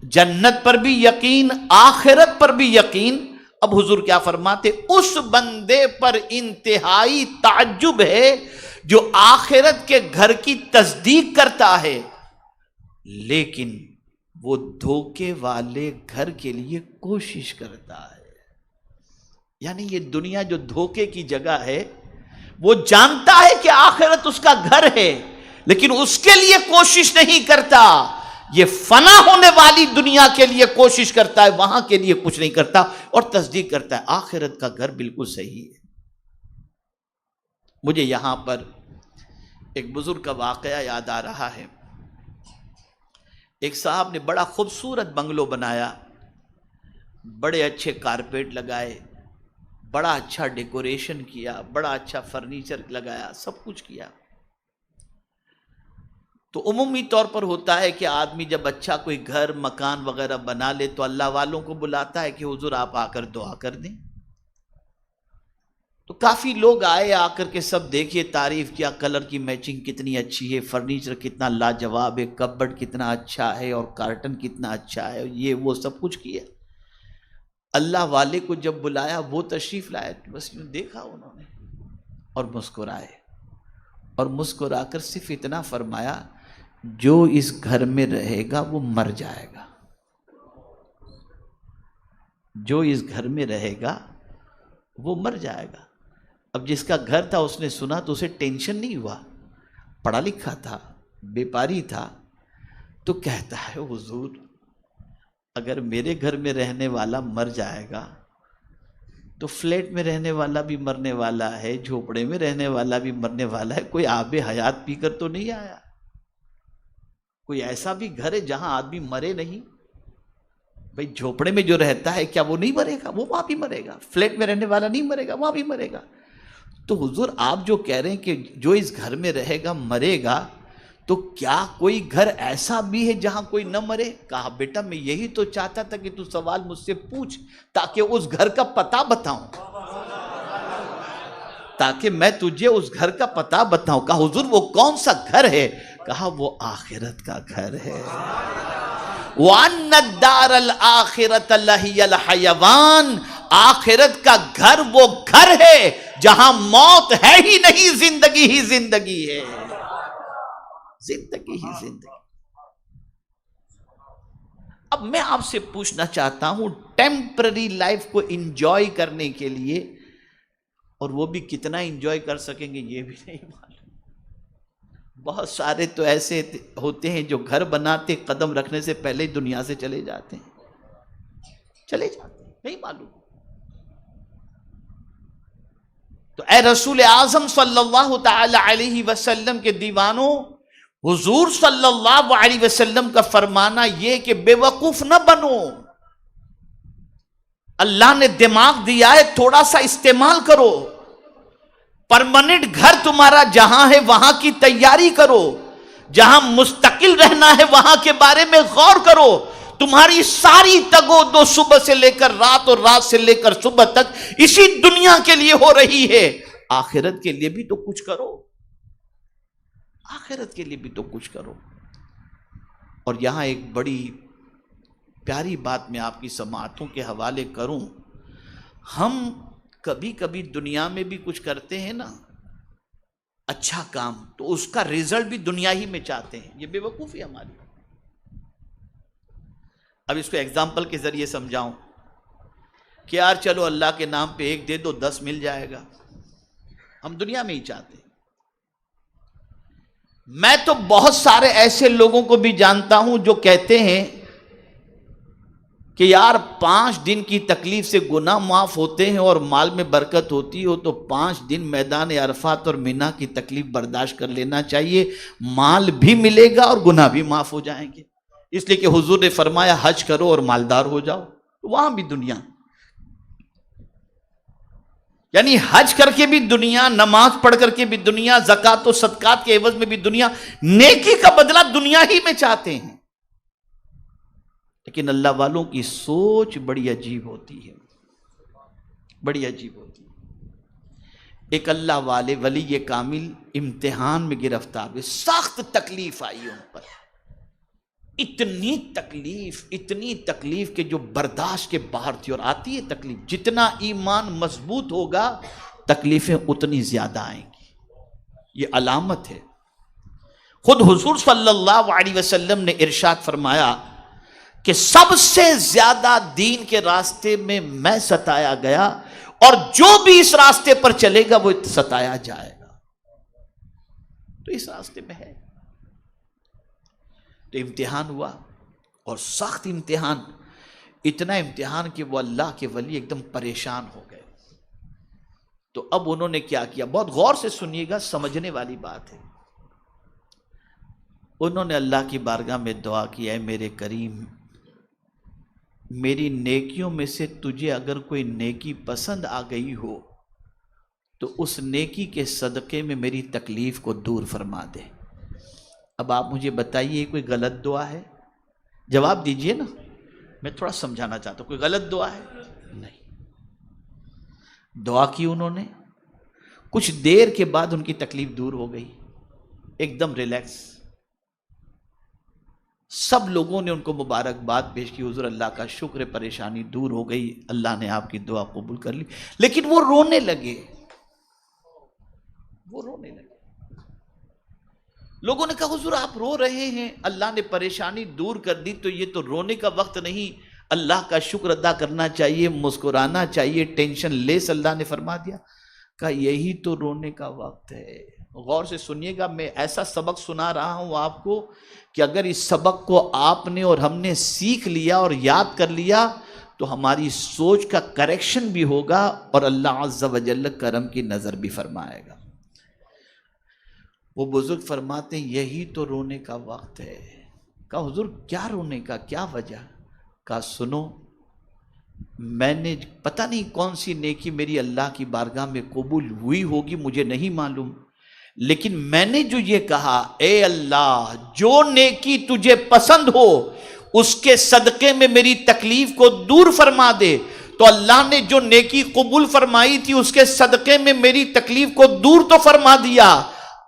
جنت پر بھی یقین، آخرت پر بھی یقین۔ اب حضور کیا فرماتے، اس بندے پر انتہائی تعجب ہے جو آخرت کے گھر کی تصدیق کرتا ہے لیکن وہ دھوکے والے گھر کے لیے کوشش کرتا ہے۔ یعنی یہ دنیا جو دھوکے کی جگہ ہے، وہ جانتا ہے کہ آخرت اس کا گھر ہے لیکن اس کے لیے کوشش نہیں کرتا، یہ فنا ہونے والی دنیا کے لیے کوشش کرتا ہے، وہاں کے لیے کچھ نہیں کرتا اور تصدیق کرتا ہے آخرت کا گھر بالکل صحیح ہے۔ مجھے یہاں پر ایک بزرگ کا واقعہ یاد آ رہا ہے۔ ایک صاحب نے بڑا خوبصورت بنگلو بنایا، بڑے اچھے کارپیٹ لگائے، بڑا اچھا ڈیکوریشن کیا، بڑا اچھا فرنیچر لگایا، سب کچھ کیا۔ تو عمومی طور پر ہوتا ہے کہ آدمی جب اچھا کوئی گھر مکان وغیرہ بنا لے تو اللہ والوں کو بلاتا ہے کہ حضور آپ آ کر دعا کر دیں۔ تو کافی لوگ آئے، آ کر کے سب دیکھیے، تعریف کیا، کلر کی میچنگ کتنی اچھی ہے، فرنیچر کتنا لاجواب ہے، کپبرڈ کتنا اچھا ہے اور کارٹن کتنا اچھا ہے، یہ وہ سب کچھ کیا۔ اللہ والے کو جب بلایا وہ تشریف لائے، بس یوں دیکھا انہوں نے اور مسکرائے، اور مسکرا کر صرف اتنا فرمایا، جو اس گھر میں رہے گا وہ مر جائے گا، جو اس گھر میں رہے گا وہ مر جائے گا۔ اب جس کا گھر تھا اس نے سنا تو اسے ٹینشن نہیں ہوا، پڑھا لکھا تھا، بیپاری تھا، تو کہتا ہے حضور اگر میرے گھر میں رہنے والا مر جائے گا تو فلیٹ میں رہنے والا بھی مرنے والا ہے، جھوپڑے میں رہنے والا بھی مرنے والا ہے، کوئی آب حیات پی کر تو نہیں آیا، کوئی ایسا بھی گھر ہے جہاں آدمی مرے نہیں؟ بھئی جھوپڑے میں جو رہتا ہے کیا وہ نہیں مرے گا؟ وہ وہاں بھی مرے گا۔ فلیٹ میں رہنے والا نہیں مرے گا، وہاں بھی مرے گا۔ تو حضور آپ جو کہہ رہے ہیں کہ جو اس گھر میں رہے گا مرے گا، تو کیا کوئی گھر ایسا بھی ہے جہاں کوئی نہ مرے؟ کہا بیٹا میں یہی تو چاہتا تھا کہ تو سوال مجھ سے پوچھ تاکہ اس گھر کا پتہ بتاؤں، تاکہ میں تجھے اس گھر کا پتہ بتاؤں۔ کہا حضور وہ کون سا گھر ہے؟ کہا وہ آخرت کا گھر ہے۔ وَأَنَّ الدَّارَ الْآخِرَةَ لَهِيَ الْحَيَوَانِ، آخرت کا گھر وہ گھر ہے جہاں موت ہے ہی نہیں، زندگی ہی زندگی ہے، زندگی ہی زندگی۔ اب میں آپ سے پوچھنا چاہتا ہوں، ٹیمپرری لائف کو انجوائے کرنے کے لیے، اور وہ بھی کتنا انجوائے کر سکیں گے یہ بھی نہیں معلوم، بہت سارے تو ایسے ہوتے ہیں جو گھر بناتے قدم رکھنے سے پہلے ہی دنیا سے چلے جاتے ہیں، نہیں معلوم۔ تو اے رسول اعظم صلی اللہ تعالی علیہ وسلم کے دیوانوں، حضور صلی اللہ علیہ وسلم کا فرمانا یہ کہ بے وقوف نہ بنو، اللہ نے دماغ دیا ہے تھوڑا سا استعمال کرو، پرماننٹ گھر تمہارا جہاں ہے وہاں کی تیاری کرو، جہاں مستقل رہنا ہے وہاں کے بارے میں غور کرو، تمہاری ساری تگو دو صبح سے لے کر رات اور رات سے لے کر صبح تک اسی دنیا کے لیے ہو رہی ہے، آخرت کے لیے بھی تو کچھ کرو، آخرت کے لیے بھی تو کچھ کرو۔ اور یہاں ایک بڑی پیاری بات میں آپ کی سماعتوں کے حوالے کروں، ہم کبھی کبھی دنیا میں بھی کچھ کرتے ہیں نا اچھا کام، تو اس کا ریزلٹ بھی دنیا ہی میں چاہتے ہیں، یہ بے وقوفی ہماری۔ اب اس کو ایگزامپل کے ذریعے سمجھاؤں کہ یار چلو اللہ کے نام پہ 1 دے دو 10 مل جائے گا، ہم دنیا میں ہی چاہتے ہیں۔ میں تو بہت سارے ایسے لوگوں کو بھی جانتا ہوں جو کہتے ہیں کہ یار 5 دن کی تکلیف سے گناہ معاف ہوتے ہیں اور مال میں برکت ہوتی ہو تو 5 دن میدان عرفات اور مینا کی تکلیف برداشت کر لینا چاہیے، مال بھی ملے گا اور گناہ بھی معاف ہو جائیں گے، اس لیے کہ حضور نے فرمایا حج کرو اور مالدار ہو جاؤ۔ وہاں بھی دنیا، یعنی حج کر کے بھی دنیا، نماز پڑھ کر کے بھی دنیا، زکوٰۃ و صدقات کے عوض میں بھی دنیا، نیکی کا بدلہ دنیا ہی میں چاہتے ہیں۔ لیکن اللہ والوں کی سوچ بڑی عجیب ہوتی ہے، بڑی عجیب ہوتی ہے۔ ایک اللہ والے ولی کامل امتحان میں گرفتار ہوئے، سخت تکلیف آئی ان پر، اتنی تکلیف کہ جو برداشت کے باہر تھی، اور آتی ہے تکلیف، جتنا ایمان مضبوط ہوگا تکلیفیں اتنی زیادہ آئیں گی، یہ علامت ہے۔ خود حضور صلی اللہ علیہ وسلم نے ارشاد فرمایا کہ سب سے زیادہ دین کے راستے میں ستایا گیا، اور جو بھی اس راستے پر چلے گا وہ ستایا جائے گا، تو اس راستے میں ہے۔ تو امتحان ہوا، اور سخت امتحان، اتنا امتحان کہ وہ اللہ کے ولی ایک دم پریشان ہو گئے۔ تو اب انہوں نے کیا کیا، بہت غور سے سنیے گا، سمجھنے والی بات ہے۔ انہوں نے اللہ کی بارگاہ میں دعا کی، اے میرے کریم، میری نیکیوں میں سے تجھے اگر کوئی نیکی پسند آ گئی ہو تو اس نیکی کے صدقے میں میری تکلیف کو دور فرما دے۔ اب آپ مجھے بتائیے کوئی غلط دعا ہے؟ جواب دیجئے نا، میں تھوڑا سمجھانا چاہتا ہوں، کوئی غلط دعا ہے؟ نہیں۔ دعا کی انہوں نے، کچھ دیر کے بعد ان کی تکلیف دور ہو گئی، ایک دم ریلیکس۔ سب لوگوں نے ان کو مبارکباد پیش کی، حضور اللہ کا شکر، پریشانی دور ہو گئی، اللہ نے آپ کی دعا قبول کر لی۔ لیکن وہ رونے لگے، لوگوں نے کہا حضور آپ رو رہے ہیں، اللہ نے پریشانی دور کر دی تو یہ تو رونے کا وقت نہیں، اللہ کا شکر ادا کرنا چاہیے، مسکرانا چاہیے، ٹینشن لیس اللہ نے فرما دیا۔ کہا یہی تو رونے کا وقت ہے۔ غور سے سنیے گا، میں ایسا سبق سنا رہا ہوں آپ کو کہ اگر اس سبق کو آپ نے اور ہم نے سیکھ لیا اور یاد کر لیا تو ہماری سوچ کا کریکشن بھی ہوگا، اور اللہ عز و جل کرم کی نظر بھی فرمائے گا۔ وہ بزرگ فرماتے ہیں یہی تو رونے کا وقت ہے۔ کہا حضور کیا رونے کا، کیا وجہ؟ کہا سنو، میں نے پتہ نہیں کون سی نیکی میری اللہ کی بارگاہ میں قبول ہوئی ہوگی، مجھے نہیں معلوم، لیکن میں نے جو یہ کہا اے اللہ جو نیکی تجھے پسند ہو اس کے صدقے میں میری تکلیف کو دور فرما دے، تو اللہ نے جو نیکی قبول فرمائی تھی اس کے صدقے میں میری تکلیف کو دور تو فرما دیا۔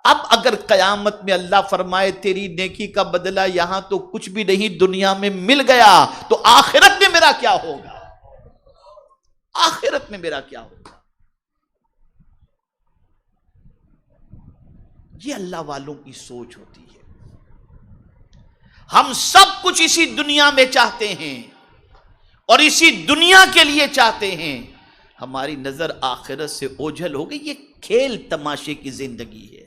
اب اگر قیامت میں اللہ فرمائے تیری نیکی کا بدلہ یہاں تو کچھ بھی نہیں دنیا میں مل گیا، تو آخرت میں میرا کیا ہوگا؟ آخرت میں میرا کیا ہوگا؟ یہ اللہ والوں کی سوچ ہوتی ہے۔ ہم سب کچھ اسی دنیا میں چاہتے ہیں اور اسی دنیا کے لیے چاہتے ہیں، ہماری نظر آخرت سے اوجھل ہو گئی۔ یہ کھیل تماشے کی زندگی ہے،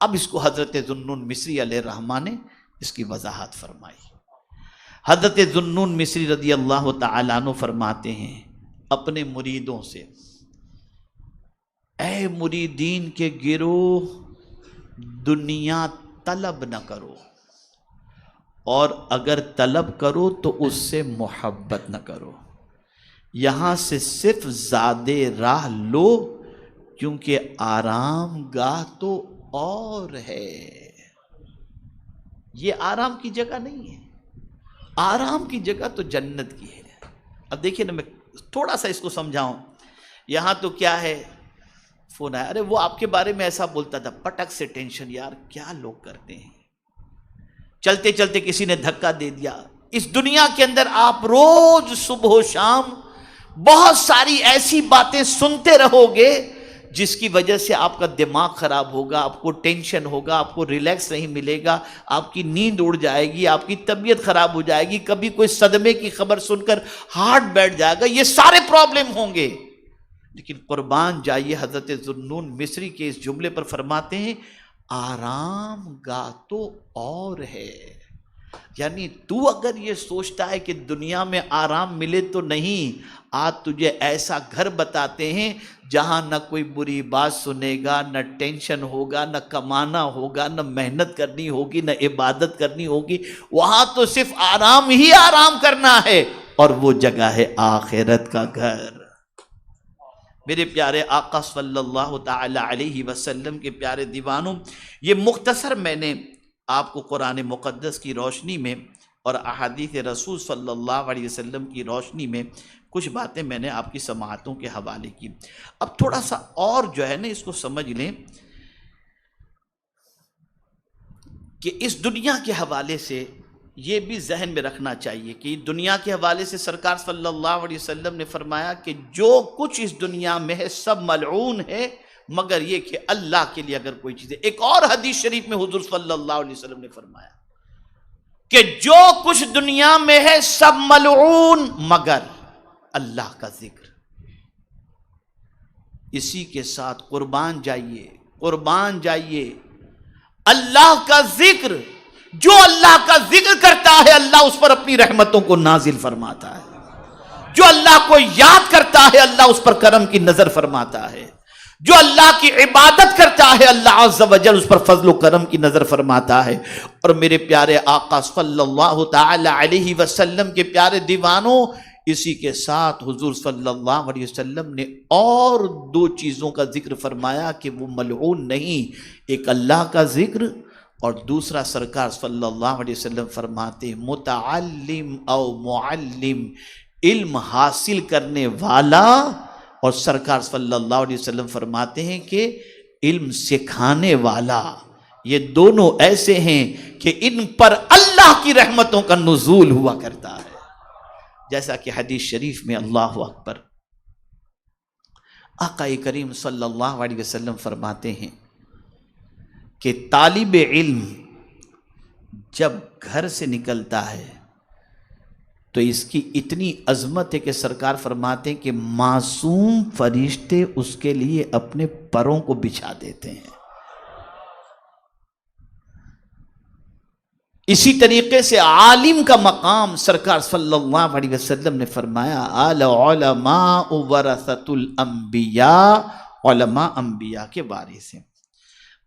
اب اس کو حضرت ذوالنون مصری علیہ الرحمہ نے اس کی وضاحت فرمائی۔ حضرت ذوالنون مصری رضی اللہ تعالیٰ عنہ فرماتے ہیں اپنے مریدوں سے، اے مریدین کے گروہ، دنیا طلب نہ کرو، اور اگر طلب کرو تو اس سے محبت نہ کرو، یہاں سے صرف زادِ راہ لو، کیونکہ آرام گاہ تو اور ہے۔ یہ آرام کی جگہ نہیں ہے، آرام کی جگہ تو جنت کی ہے۔ اب دیکھیے نا، میں تھوڑا سا اس کو سمجھاؤں۔ یہاں تو کیا ہے، فون آیا، ارے وہ آپ کے بارے میں ایسا بولتا تھا، پٹک سے ٹینشن، یار کیا لوگ کرتے ہیں، چلتے چلتے کسی نے دھکا دے دیا۔ اس دنیا کے اندر آپ روز صبح و شام بہت ساری ایسی باتیں سنتے رہو گے جس کی وجہ سے آپ کا دماغ خراب ہوگا، آپ کو ٹینشن ہوگا، آپ کو ریلیکس نہیں ملے گا، آپ کی نیند اڑ جائے گی، آپ کی طبیعت خراب ہو جائے گی، کبھی کوئی صدمے کی خبر سن کر ہارٹ بیٹھ جائے گا، یہ سارے پرابلم ہوں گے۔ لیکن قربان جائیے، حضرت ذوالنون مصری کے اس جملے پر فرماتے ہیں آرام گاہ تو اور ہے۔ یعنی تو اگر یہ سوچتا ہے کہ دنیا میں آرام ملے تو نہیں، آج تجھے ایسا گھر بتاتے ہیں جہاں نہ کوئی بری بات سنے گا، نہ ٹینشن ہوگا، نہ کمانا ہوگا، نہ محنت کرنی ہوگی، نہ عبادت کرنی ہوگی، وہاں تو صرف آرام ہی آرام کرنا ہے، اور وہ جگہ ہے آخرت کا گھر۔ میرے پیارے آقا صلی اللہ تعالی علیہ وسلم کے پیارے دیوانوں، یہ مختصر میں نے آپ کو قرآن مقدس کی روشنی میں اور احادیث رسول صلی اللہ علیہ وسلم کی روشنی میں کچھ باتیں میں نے آپ کی سماعتوں کے حوالے کی۔ اب تھوڑا سا اور جو ہے نا اس کو سمجھ لیں کہ اس دنیا کے حوالے سے یہ بھی ذہن میں رکھنا چاہیے کہ دنیا کے حوالے سے سرکار صلی اللہ علیہ وسلم نے فرمایا کہ جو کچھ اس دنیا میں ہے سب ملعون ہے، مگر یہ کہ اللہ کے لیے اگر کوئی چیز ہے۔ ایک اور حدیث شریف میں حضور صلی اللہ علیہ وسلم نے فرمایا کہ جو کچھ دنیا میں ہے سب ملعون مگر اللہ کا ذکر۔ اسی کے ساتھ قربان جائیے اللہ کا ذکر، جو اللہ کا ذکر کرتا ہے اللہ اس پر اپنی رحمتوں کو نازل فرماتا ہے، جو اللہ کو یاد کرتا ہے اللہ اس پر کرم کی نظر فرماتا ہے، جو اللہ کی عبادت کرتا ہے اللہ عز و جل اس پر فضل و کرم کی نظر فرماتا ہے۔ اور میرے پیارے آقا صلی اللہ تعالی علیہ وسلم کے پیارے دیوانوں، اسی کے ساتھ حضور صلی اللہ علیہ وسلم نے اور دو چیزوں کا ذکر فرمایا کہ وہ ملعون نہیں، ایک اللہ کا ذکر اور دوسرا سرکار صلی اللہ علیہ وسلم فرماتے متعلم او معلم، علم حاصل کرنے والا، اور سرکار صلی اللہ علیہ وسلم فرماتے ہیں کہ علم سکھانے والا، یہ دونوں ایسے ہیں کہ ان پر اللہ کی رحمتوں کا نزول ہوا کرتا ہے۔ جیسا کہ حدیث شریف میں اللہ اکبر، آقا کریم صلی اللہ علیہ وسلم فرماتے ہیں کہ طالب علم جب گھر سے نکلتا ہے تو اس کی اتنی عظمت ہے کہ سرکار فرماتے ہیں کہ معصوم فرشتے اس کے لیے اپنے پروں کو بچھا دیتے ہیں۔ اسی طریقے سے عالم کا مقام سرکار صلی اللہ علیہ وسلم نے فرمایا العلماء ورثۃ الانبیاء، علماء انبیاء کے وارث ہیں۔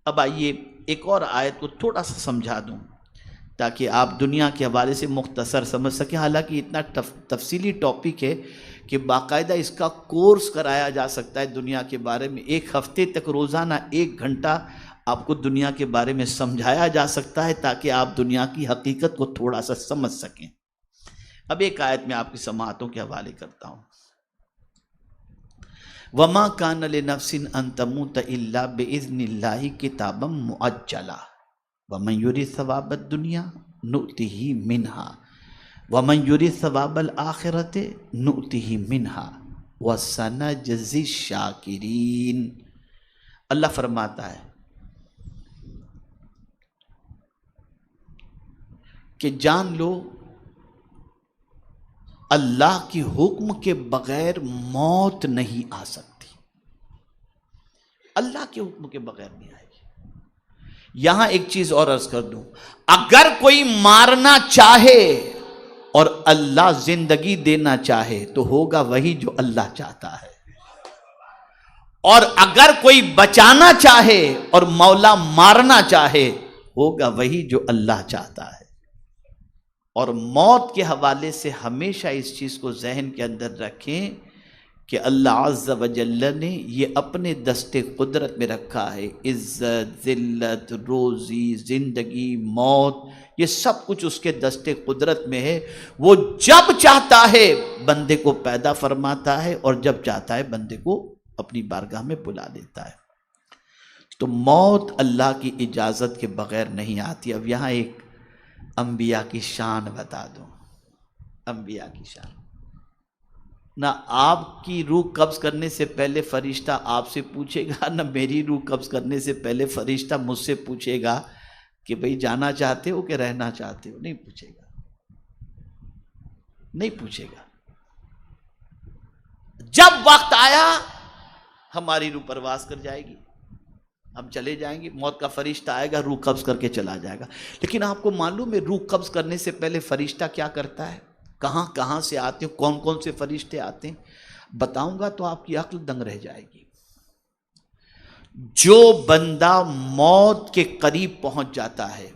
اب آئیے ایک اور آیت کو تھوڑا سا سمجھا دوں تاکہ آپ دنیا کے حوالے سے مختصر سمجھ سکیں، حالانکہ اتنا تفصیلی ٹاپک ہے کہ باقاعدہ اس کا کورس کرایا جا سکتا ہے دنیا کے بارے میں، ایک ہفتے تک روزانہ 1 گھنٹہ آپ کو دنیا کے بارے میں سمجھایا جا سکتا ہے تاکہ آپ دنیا کی حقیقت کو تھوڑا سا سمجھ سکیں۔ اب ایک آیت میں آپ کی سماعتوں کے حوالے کرتا ہوں، وَمَا كَانَ لِنَفْسٍ أَن تَمُوتَ إِلَّا بِإِذْنِ اللَّهِ كِتَابًا مُؤَجَّلًا وَمَن يُرِدْ ثَوَابَ الدُّنْيَا نُؤْتِهِ مِنْهَا وَمَن يُرِدْ ثَوَابَ الْآخِرَةِ نُؤْتِهِ مِنْهَا وَسَنَجْزِي الشَّاكِرِينَ۔ اللہ فرماتا ہے کہ جان لو اللہ کی حکم کے بغیر موت نہیں آ سکتی، اللہ کے حکم کے بغیر نہیں آئے گی۔ یہاں ایک چیز اور عرض کر دوں، اگر کوئی مارنا چاہے اور اللہ زندگی دینا چاہے تو ہوگا وہی جو اللہ چاہتا ہے، اور اگر کوئی بچانا چاہے اور مولا مارنا چاہے ہوگا وہی جو اللہ چاہتا ہے۔ اور موت کے حوالے سے ہمیشہ اس چیز کو ذہن کے اندر رکھیں کہ اللہ عز و جل نے یہ اپنے دست قدرت میں رکھا ہے، عزت، ذلت، روزی، زندگی، موت، یہ سب کچھ اس کے دست قدرت میں ہے۔ وہ جب چاہتا ہے بندے کو پیدا فرماتا ہے اور جب چاہتا ہے بندے کو اپنی بارگاہ میں بلا لیتا ہے۔ تو موت اللہ کی اجازت کے بغیر نہیں آتی۔ اب یہاں ایک انبیاء کی شان بتا دوں، انبیاء کی شان، نہ آپ کی روح قبض کرنے سے پہلے فرشتہ آپ سے پوچھے گا، نہ میری روح قبض کرنے سے پہلے فرشتہ مجھ سے پوچھے گا کہ بھئی جانا چاہتے ہو کہ رہنا چاہتے ہو، نہیں پوچھے گا، نہیں پوچھے گا۔ جب وقت آیا ہماری روح پرواز کر جائے گی، ہم چلے جائیں گے، موت کا فرشتہ آئے گا، روح قبض کر کے چلا جائے گا۔ لیکن آپ کو معلوم ہے روح قبض کرنے سے پہلے فرشتہ کیا کرتا ہے؟ کہاں کہاں سے آتے ہیں، کون کون سے فرشتے آتے ہیں، بتاؤں گا تو آپ کی عقل دنگ رہ جائے گی۔ جو بندہ موت کے قریب پہنچ جاتا ہے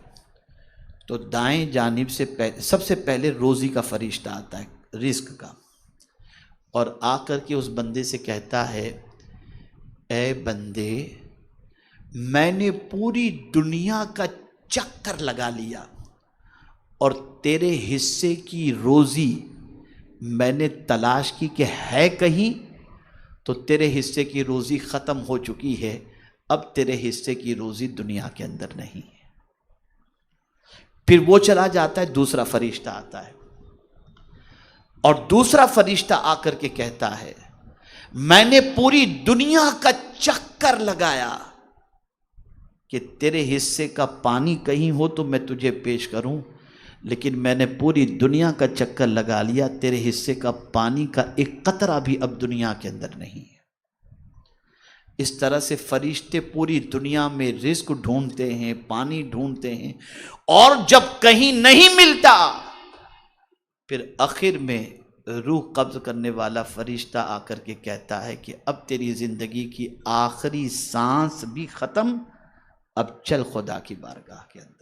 تو دائیں جانب سے سب سے پہلے روزی کا فرشتہ آتا ہے، رزق کا، اور آ کر کے اس بندے سے کہتا ہے اے بندے، میں نے پوری دنیا کا چکر لگا لیا اور تیرے حصے کی روزی میں نے تلاش کی کہ ہے کہیں، تو تیرے حصے کی روزی ختم ہو چکی ہے، اب تیرے حصے کی روزی دنیا کے اندر نہیں ہے۔ پھر وہ چلا جاتا ہے، دوسرا فرشتہ آتا ہے اور دوسرا فرشتہ آ کر کے کہتا ہے میں نے پوری دنیا کا چکر لگایا کہ تیرے حصے کا پانی کہیں ہو تو میں تجھے پیش کروں، لیکن میں نے پوری دنیا کا چکر لگا لیا، تیرے حصے کا پانی کا ایک قطرہ بھی اب دنیا کے اندر نہیں ہے۔ اس طرح سے فرشتے پوری دنیا میں رزق ڈھونڈتے ہیں، پانی ڈھونڈتے ہیں، اور جب کہیں نہیں ملتا پھر آخر میں روح قبض کرنے والا فرشتہ آ کر کے کہتا ہے کہ اب تیری زندگی کی آخری سانس بھی ختم، اب چل خدا کی بارگاہ کے اندر۔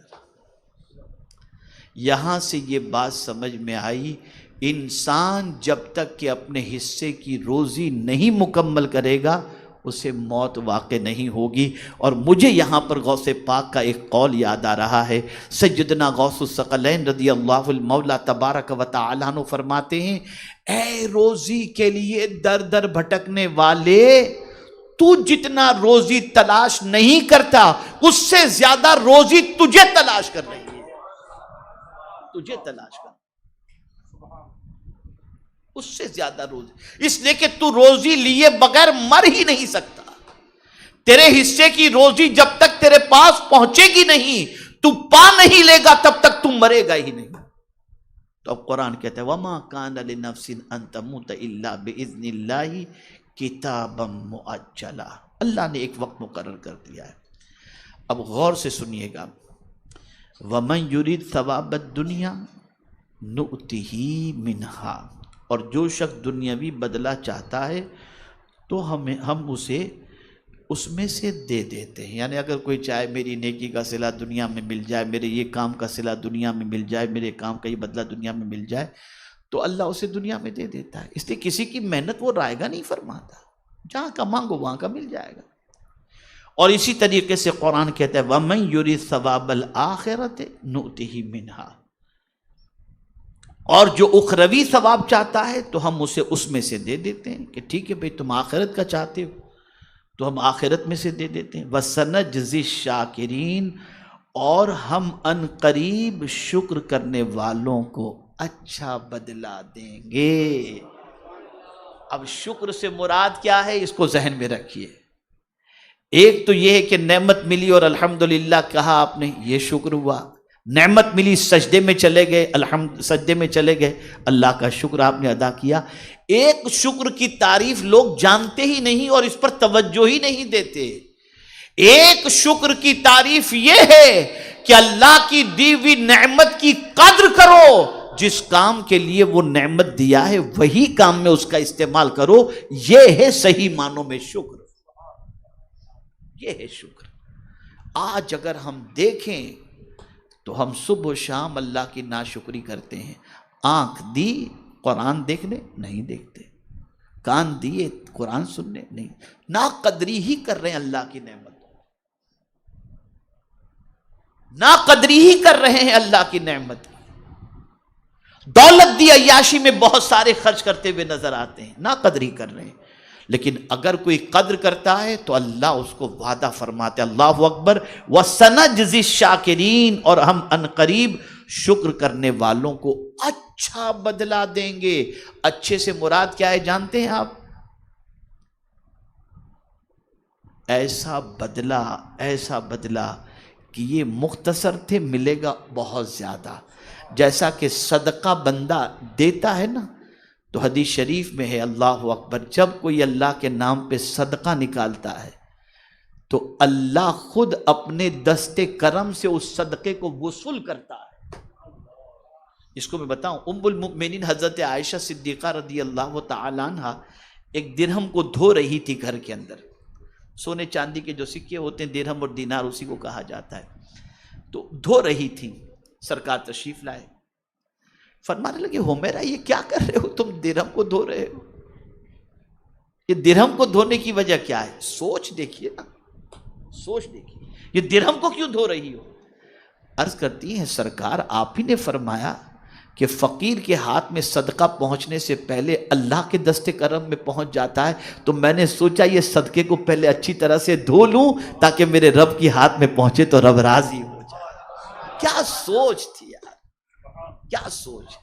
یہاں سے یہ بات سمجھ میں آئی، انسان جب تک کہ اپنے حصے کی روزی نہیں مکمل کرے گا اسے موت واقع نہیں ہوگی۔ اور مجھے یہاں پر غوث پاک کا ایک قول یاد آ رہا ہے، سیدنا غوث الثقلین رضی اللہ المولا تبارک و تعالیٰ عنہ فرماتے ہیں اے روزی کے لیے در در بھٹکنے والے، تو جتنا روزی تلاش نہیں کرتا اس سے زیادہ روزی تجھے تلاش کر رہی ہے، تجھے تلاش کر، اس سے زیادہ روزی، اس لیے کہ تو روزی لیے بغیر مر ہی نہیں سکتا۔ تیرے حصے کی روزی جب تک تیرے پاس پہنچے گی نہیں، تو پا نہیں لے گا تب تک تو مرے گا ہی نہیں۔ تو اب قرآن کہتا ہے وَمَا كَانَ لِنَفْسٍ أَن تَمُوتَ إِلَّا بِإِذْنِ اللَّهِ كِتَابًا مُؤَجَّلًا، اللہ نے ایک وقت مقرر کر دیا ہے۔ اب غور سے سنیے گا، وَمَن يُرِدْ ثَوَابَ الدُّنْيَا نُؤْتِهِ مِنْهَا، اور جو شخص دنیاوی بدلہ چاہتا ہے تو ہم اسے اس میں سے دے دیتے ہیں۔ یعنی اگر کوئی چاہے میری نیکی کا صلہ دنیا میں مل جائے، میرے یہ کام کا صلہ دنیا میں مل جائے، میرے کام کا یہ بدلہ دنیا میں مل جائے، تو اللہ اسے دنیا میں دے دیتا ہے۔ اس لیے کسی کی محنت وہ رائے گا نہیں فرماتا، جہاں کا مانگو وہاں کا مل جائے گا۔ اور اسی طریقے سے قرآن کہتا ہے وَمَن يُرِدْ ثَوَابَ الْآخِرَةِ نُؤْتِهِ مِنْهَا، اور جو اخروی ثواب چاہتا ہے تو ہم اسے اس میں سے دے دیتے ہیں کہ ٹھیک ہے بھئی تم آخرت کا چاہتے ہو تو ہم آخرت میں سے دے دیتے ہیں۔ وَسَنَجْزِي الشَّاكِرِينَ، اور ہم ان قریب شکر کرنے والوں کو اچھا بدلہ دیں گے۔ اب شکر سے مراد کیا ہے اس کو ذہن میں رکھیے۔ ایک تو یہ ہے کہ نعمت ملی اور الحمدللہ کہا آپ نے، یہ شکر ہوا۔ نعمت ملی، سجدے میں چلے گئے، سجدے میں چلے گئے، اللہ کا شکر آپ نے ادا کیا۔ ایک شکر کی تعریف لوگ جانتے ہی نہیں اور اس پر توجہ ہی نہیں دیتے۔ ایک شکر کی تعریف یہ ہے کہ اللہ کی دی ہوئی نعمت کی قدر کرو، جس کام کے لیے وہ نعمت دیا ہے وہی کام میں اس کا استعمال کرو، یہ ہے صحیح معنوں میں شکر، یہ ہے شکر۔ آج اگر ہم دیکھیں تو ہم صبح و شام اللہ کی ناشکری کرتے ہیں۔ آنکھ دی قرآن دیکھنے نہیں دیکھتے، کان دیے قرآن سننے نہیں، ناقدری ہی کر رہے ہیں اللہ کی نعمت، ناقدری ہی کر رہے ہیں اللہ کی نعمت۔ دولت دی عیاشی میں بہت سارے خرچ کرتے ہوئے نظر آتے ہیں، ناقدری کر رہے ہیں۔ لیکن اگر کوئی قدر کرتا ہے تو اللہ اس کو وعدہ فرماتے، اللہ اکبر، وَسَنَجْزِي الشَّاكِرِينَ، اور ہم عنقریب شکر کرنے والوں کو اچھا بدلہ دیں گے۔ اچھے سے مراد کیا ہے جانتے ہیں آپ؟ ایسا بدلہ کہ یہ مختصر تھے، ملے گا بہت زیادہ۔ جیسا کہ صدقہ بندہ دیتا ہے نا، تو حدیث شریف میں ہے، اللہ اکبر، جب کوئی اللہ کے نام پہ صدقہ نکالتا ہے تو اللہ خود اپنے دست کرم سے اس صدقے کو وصول کرتا ہے۔ اس کو میں بتاؤں، ام المؤمنین حضرت عائشہ صدیقہ رضی اللہ تعالی عنہ ایک درہم کو دھو رہی تھی گھر کے اندر۔ سونے چاندی کے جو سکے ہوتے ہیں درہم اور دینار اسی کو کہا جاتا ہے، تو دھو رہی تھی، سرکار تشریف لائے، فرمانے لگے، حمیرہ یہ کیا کر رہے ہو، تم درہم کو دھو رہے ہو، یہ درہم کو دھونے کی وجہ کیا ہے؟ سوچ دیکھیے نا، سوچ دیکھیے، یہ درہم کو کیوں دھو رہی ہو؟ عرض کرتی ہیں، سرکار آپ ہی نے فرمایا کہ فقیر کے ہاتھ میں صدقہ پہنچنے سے پہلے اللہ کے دست کرم میں پہنچ جاتا ہے، تو میں نے سوچا یہ صدقے کو پہلے اچھی طرح سے دھو لوں تاکہ میرے رب کی ہاتھ میں پہنچے تو رب راضی ہو جائے۔ کیا سوچ تھی یار، کیا سوچ۔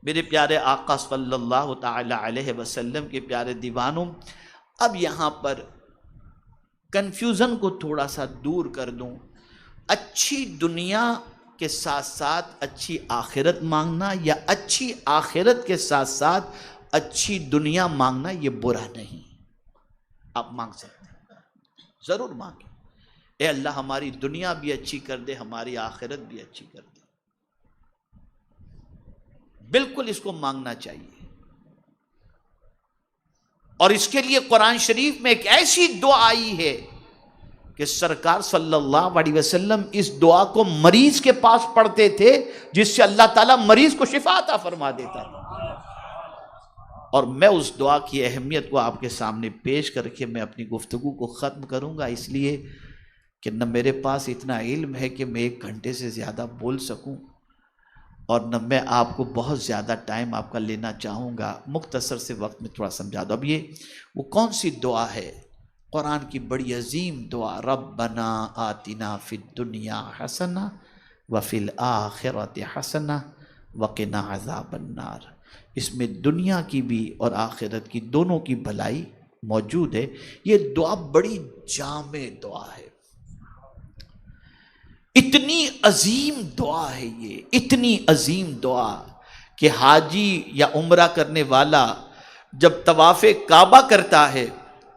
میرے پیارے آقا صلی اللہ تعالی علیہ وسلم کے پیارے دیوانوں، اب یہاں پر کنفیوژن کو تھوڑا سا دور کر دوں۔ اچھی دنیا کے ساتھ ساتھ اچھی آخرت مانگنا یا اچھی آخرت کے ساتھ ساتھ اچھی دنیا مانگنا یہ برا نہیں، آپ مانگ سکتے ہیں، ضرور مانگیں، اے اللہ ہماری دنیا بھی اچھی کر دے، ہماری آخرت بھی اچھی کر دے، بالکل اس کو مانگنا چاہیے۔ اور اس کے لیے قرآن شریف میں ایک ایسی دعا آئی ہے کہ سرکار صلی اللہ علیہ وسلم اس دعا کو مریض کے پاس پڑھتے تھے، جس سے اللہ تعالیٰ مریض کو شفا عطا فرما دیتا تھا۔ اور میں اس دعا کی اہمیت کو آپ کے سامنے پیش کر کے میں اپنی گفتگو کو ختم کروں گا، اس لیے کہ نہ میرے پاس اتنا علم ہے کہ میں 1 گھنٹے سے زیادہ بول سکوں، اور نہ میں آپ کو بہت زیادہ ٹائم آپ کا لینا چاہوں گا، مختصر سے وقت میں تھوڑا سمجھا دو۔ اب یہ وہ کون سی دعا ہے؟ قرآن کی بڑی عظیم دعا، ربنا آتنا فی الدنیا حسنہ وفی الآخرۃ حسنہ وقنا عذاب النار۔ اس میں دنیا کی بھی اور آخرت کی دونوں کی بھلائی موجود ہے۔ یہ دعا بڑی جامع دعا ہے، اتنی عظیم دعا ہے، یہ اتنی عظیم دعا کہ حاجی یا عمرہ کرنے والا جب طواف کعبہ کرتا ہے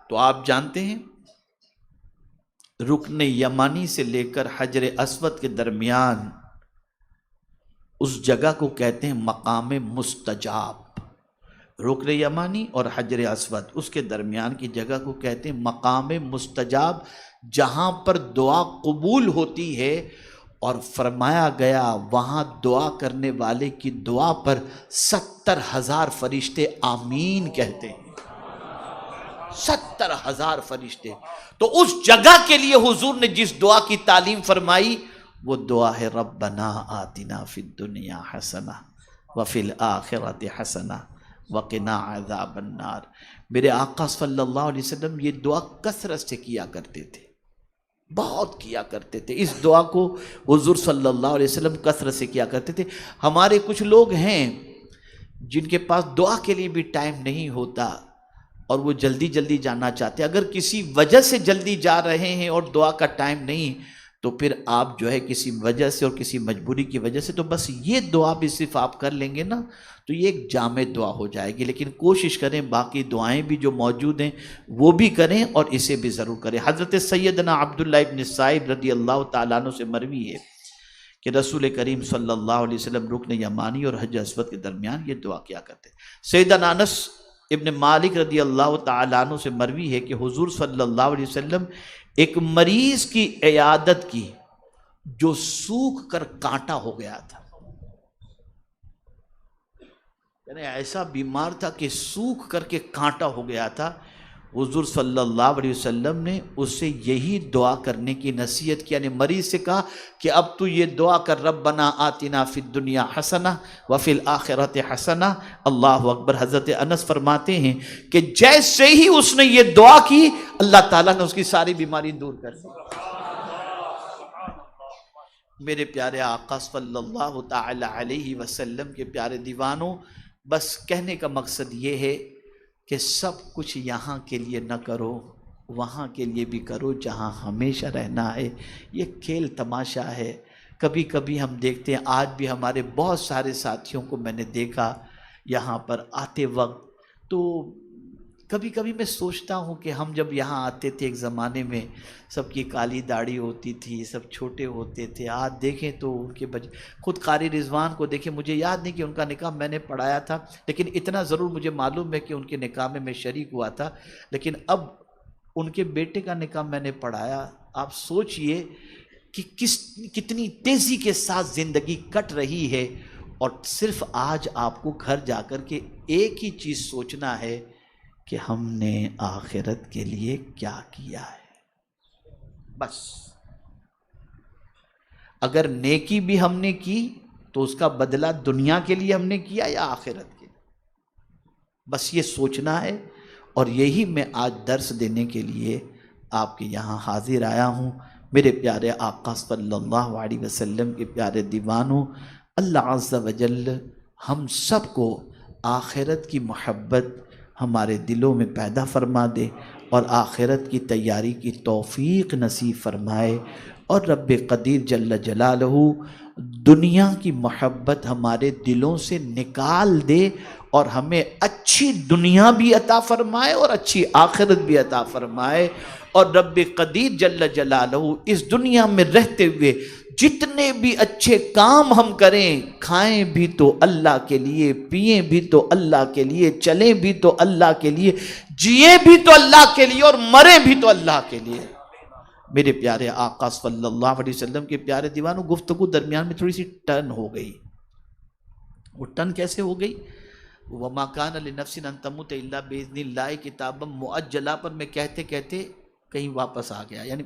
تو آپ جانتے ہیں رکن یمانی سے لے کر حجر اسود کے درمیان اس جگہ کو کہتے ہیں مقام مستجاب۔ رکن یمانی اور حجر اسود، اس کے درمیان کی جگہ کو کہتے ہیں مقام مستجاب، جہاں پر دعا قبول ہوتی ہے، اور فرمایا گیا وہاں دعا کرنے والے کی دعا پر 70,000 فرشتے آمین کہتے ہیں، 70,000 فرشتے۔ تو اس جگہ کے لیے حضور نے جس دعا کی تعلیم فرمائی وہ دعا ہے ربنا آتنا فی الدنیا حسنہ وفی الآخرۃ حسنہ وقنا عذاب النار۔ میرے آقا صلی اللہ علیہ وسلم یہ دعا کثرت سے کیا کرتے تھے، بہت کیا کرتے تھے۔ اس دعا کو حضور صلی اللہ علیہ وسلم کثرت سے کیا کرتے تھے۔ ہمارے کچھ لوگ ہیں جن کے پاس دعا کے لیے بھی ٹائم نہیں ہوتا اور وہ جلدی جلدی جانا چاہتے ہیں۔ اگر کسی وجہ سے جلدی جا رہے ہیں اور دعا کا ٹائم نہیں، تو پھر آپ جو ہے کسی وجہ سے اور کسی مجبوری کی وجہ سے تو بس یہ دعا بھی صرف آپ کر لیں گے نا تو یہ ایک جامع دعا ہو جائے گی، لیکن کوشش کریں باقی دعائیں بھی جو موجود ہیں وہ بھی کریں اور اسے بھی ضرور کریں۔ حضرت سیدنا عبداللہ ابن صائب رضی اللہ تعالیٰ عنہ سے مروی ہے کہ رسول کریم صلی اللہ علیہ وسلم رکن یمانی اور حجر اسود کے درمیان یہ دعا کیا کرتے۔ سیدنا انس ابن مالک رضی اللہ تعالیٰ عنہ سے مروی ہے کہ حضور صلی اللہ علیہ وسلم ایک مریض کی عیادت کی جو سوکھ کر کانٹا ہو گیا تھا، یعنی ایسا بیمار تھا کہ سوکھ کر کے کانٹا ہو گیا تھا۔ حضور صلی اللہ علیہ وسلم نے اس سے یہی دعا کرنے کی نصیحت کی، یعنی مریض سے کہا کہ اب تو یہ دعا کر، ربنا آتنا فی الدنیا حسنہ وفی الآخرۃ حسنہ۔ اللہ اکبر۔ حضرت انس فرماتے ہیں کہ جیسے ہی اس نے یہ دعا کی اللہ تعالیٰ نے اس کی ساری بیماری دور کر دی۔ میرے پیارے آقا صلی اللہ تعالی علیہ وسلم کے پیارے دیوانوں، بس کہنے کا مقصد یہ ہے کہ سب کچھ یہاں کے لیے نہ کرو، وہاں کے لیے بھی کرو جہاں ہمیشہ رہنا ہے۔ یہ کھیل تماشا ہے۔ کبھی کبھی ہم دیکھتے ہیں، آج بھی ہمارے بہت سارے ساتھیوں کو میں نے دیکھا یہاں پر آتے وقت، تو کبھی کبھی میں سوچتا ہوں کہ ہم جب یہاں آتے تھے ایک زمانے میں سب کی کالی داڑھی ہوتی تھی، سب چھوٹے ہوتے تھے۔ آج دیکھیں تو ان کے خود قاری رضوان کو دیکھیں، مجھے یاد نہیں کہ ان کا نکاح میں نے پڑھایا تھا، لیکن اتنا ضرور مجھے معلوم ہے کہ ان کے نکاح میں شریک ہوا تھا، لیکن اب ان کے بیٹے کا نکاح میں نے پڑھایا۔ آپ سوچئے کہ کتنی تیزی کے ساتھ زندگی کٹ رہی ہے، اور صرف آج آپ کو گھر جا کر کے ایک ہی چیز سوچنا ہے کہ ہم نے آخرت کے لیے کیا کیا ہے۔ بس اگر نیکی بھی ہم نے کی تو اس کا بدلہ دنیا کے لیے ہم نے کیا یا آخرت کے لیے، بس یہ سوچنا ہے۔ اور یہی میں آج درس دینے کے لیے آپ کے یہاں حاضر آیا ہوں۔ میرے پیارے آقا صلی اللہ علیہ وسلم کے پیارے دیوانوں، اللہ عز و جل ہم سب کو آخرت کی محبت ہمارے دلوں میں پیدا فرما دے اور آخرت کی تیاری کی توفیق نصیب فرمائے، اور رب قدیر جل جلالہ دنیا کی محبت ہمارے دلوں سے نکال دے اور ہمیں اچھی دنیا بھی عطا فرمائے اور اچھی آخرت بھی عطا فرمائے۔ اور رب قدیر جل جلالہ اس دنیا میں رہتے ہوئے جتنے بھی اچھے کام ہم کریں، کھائیں بھی تو اللہ کے لیے، پئیں بھی تو اللہ کے لیے، چلیں بھی تو اللہ کے لیے، جئیں بھی تو اللہ کے لیے، اور مریں بھی تو اللہ کے لیے۔ میرے پیارے آقا صلی اللہ علیہ وسلم کے پیارے دیوانوں، گفتگو درمیان میں تھوڑی سی ٹرن ہو گئی۔ وہ ٹرن کیسے ہو گئی؟ وَمَا كَانَ لِنَفْسٍ أَن تَمُوتَ إِلَّا بِإِذْنِ اللَّهِ کتابًا مُؤَجَّلًا پر میں کہتے کہتے کہیں واپس آ گیا۔ یعنی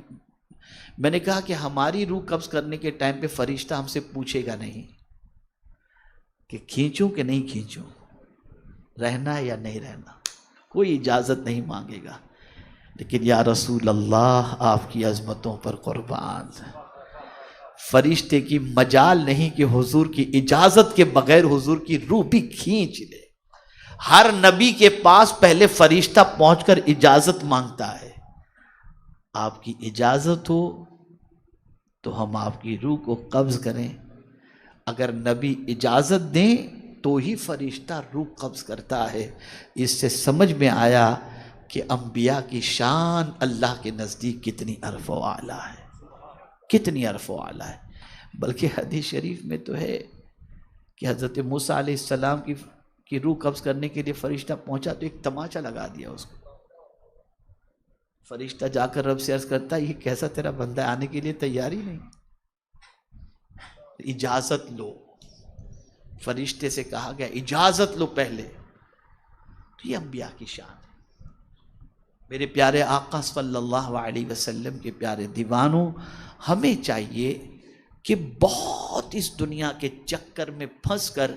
میں نے کہا کہ ہماری روح قبض کرنے کے ٹائم پہ فرشتہ ہم سے پوچھے گا نہیں کہ کھینچوں کہ نہیں کھینچوں، رہنا ہے یا نہیں رہنا، کوئی اجازت نہیں مانگے گا۔ لیکن یا رسول اللہ، آپ کی عظمتوں پر قربان، فرشتے کی مجال نہیں کہ حضور کی اجازت کے بغیر حضور کی روح بھی کھینچ لے۔ ہر نبی کے پاس پہلے فرشتہ پہنچ کر اجازت مانگتا ہے۔ آپ کی اجازت ہو تو ہم آپ کی روح کو قبض کریں، اگر نبی اجازت دیں تو ہی فرشتہ روح قبض کرتا ہے۔ اس سے سمجھ میں آیا کہ انبیاء کی شان اللہ کے نزدیک کتنی عرف و اعلیٰ ہے، کتنی عرف و اعلیٰ ہے۔ بلکہ حدیث شریف میں تو ہے کہ حضرت موسیٰ علیہ السلام کی روح قبض کرنے کے لیے فرشتہ پہنچا تو ایک تماچا لگا دیا اس کو۔ فرشتہ جا کر رب سے عرض کرتا ہے، یہ کیسا تیرا بندہ آنے کے لیے تیار ہی نہیں، اجازت لو۔ فرشتے سے کہا گیا اجازت لو پہلے، تو یہ انبیاء کی شان ہے۔ میرے پیارے آقا صلی اللہ علیہ وسلم کے پیارے دیوانوں، ہمیں چاہیے کہ بہت اس دنیا کے چکر میں پھنس کر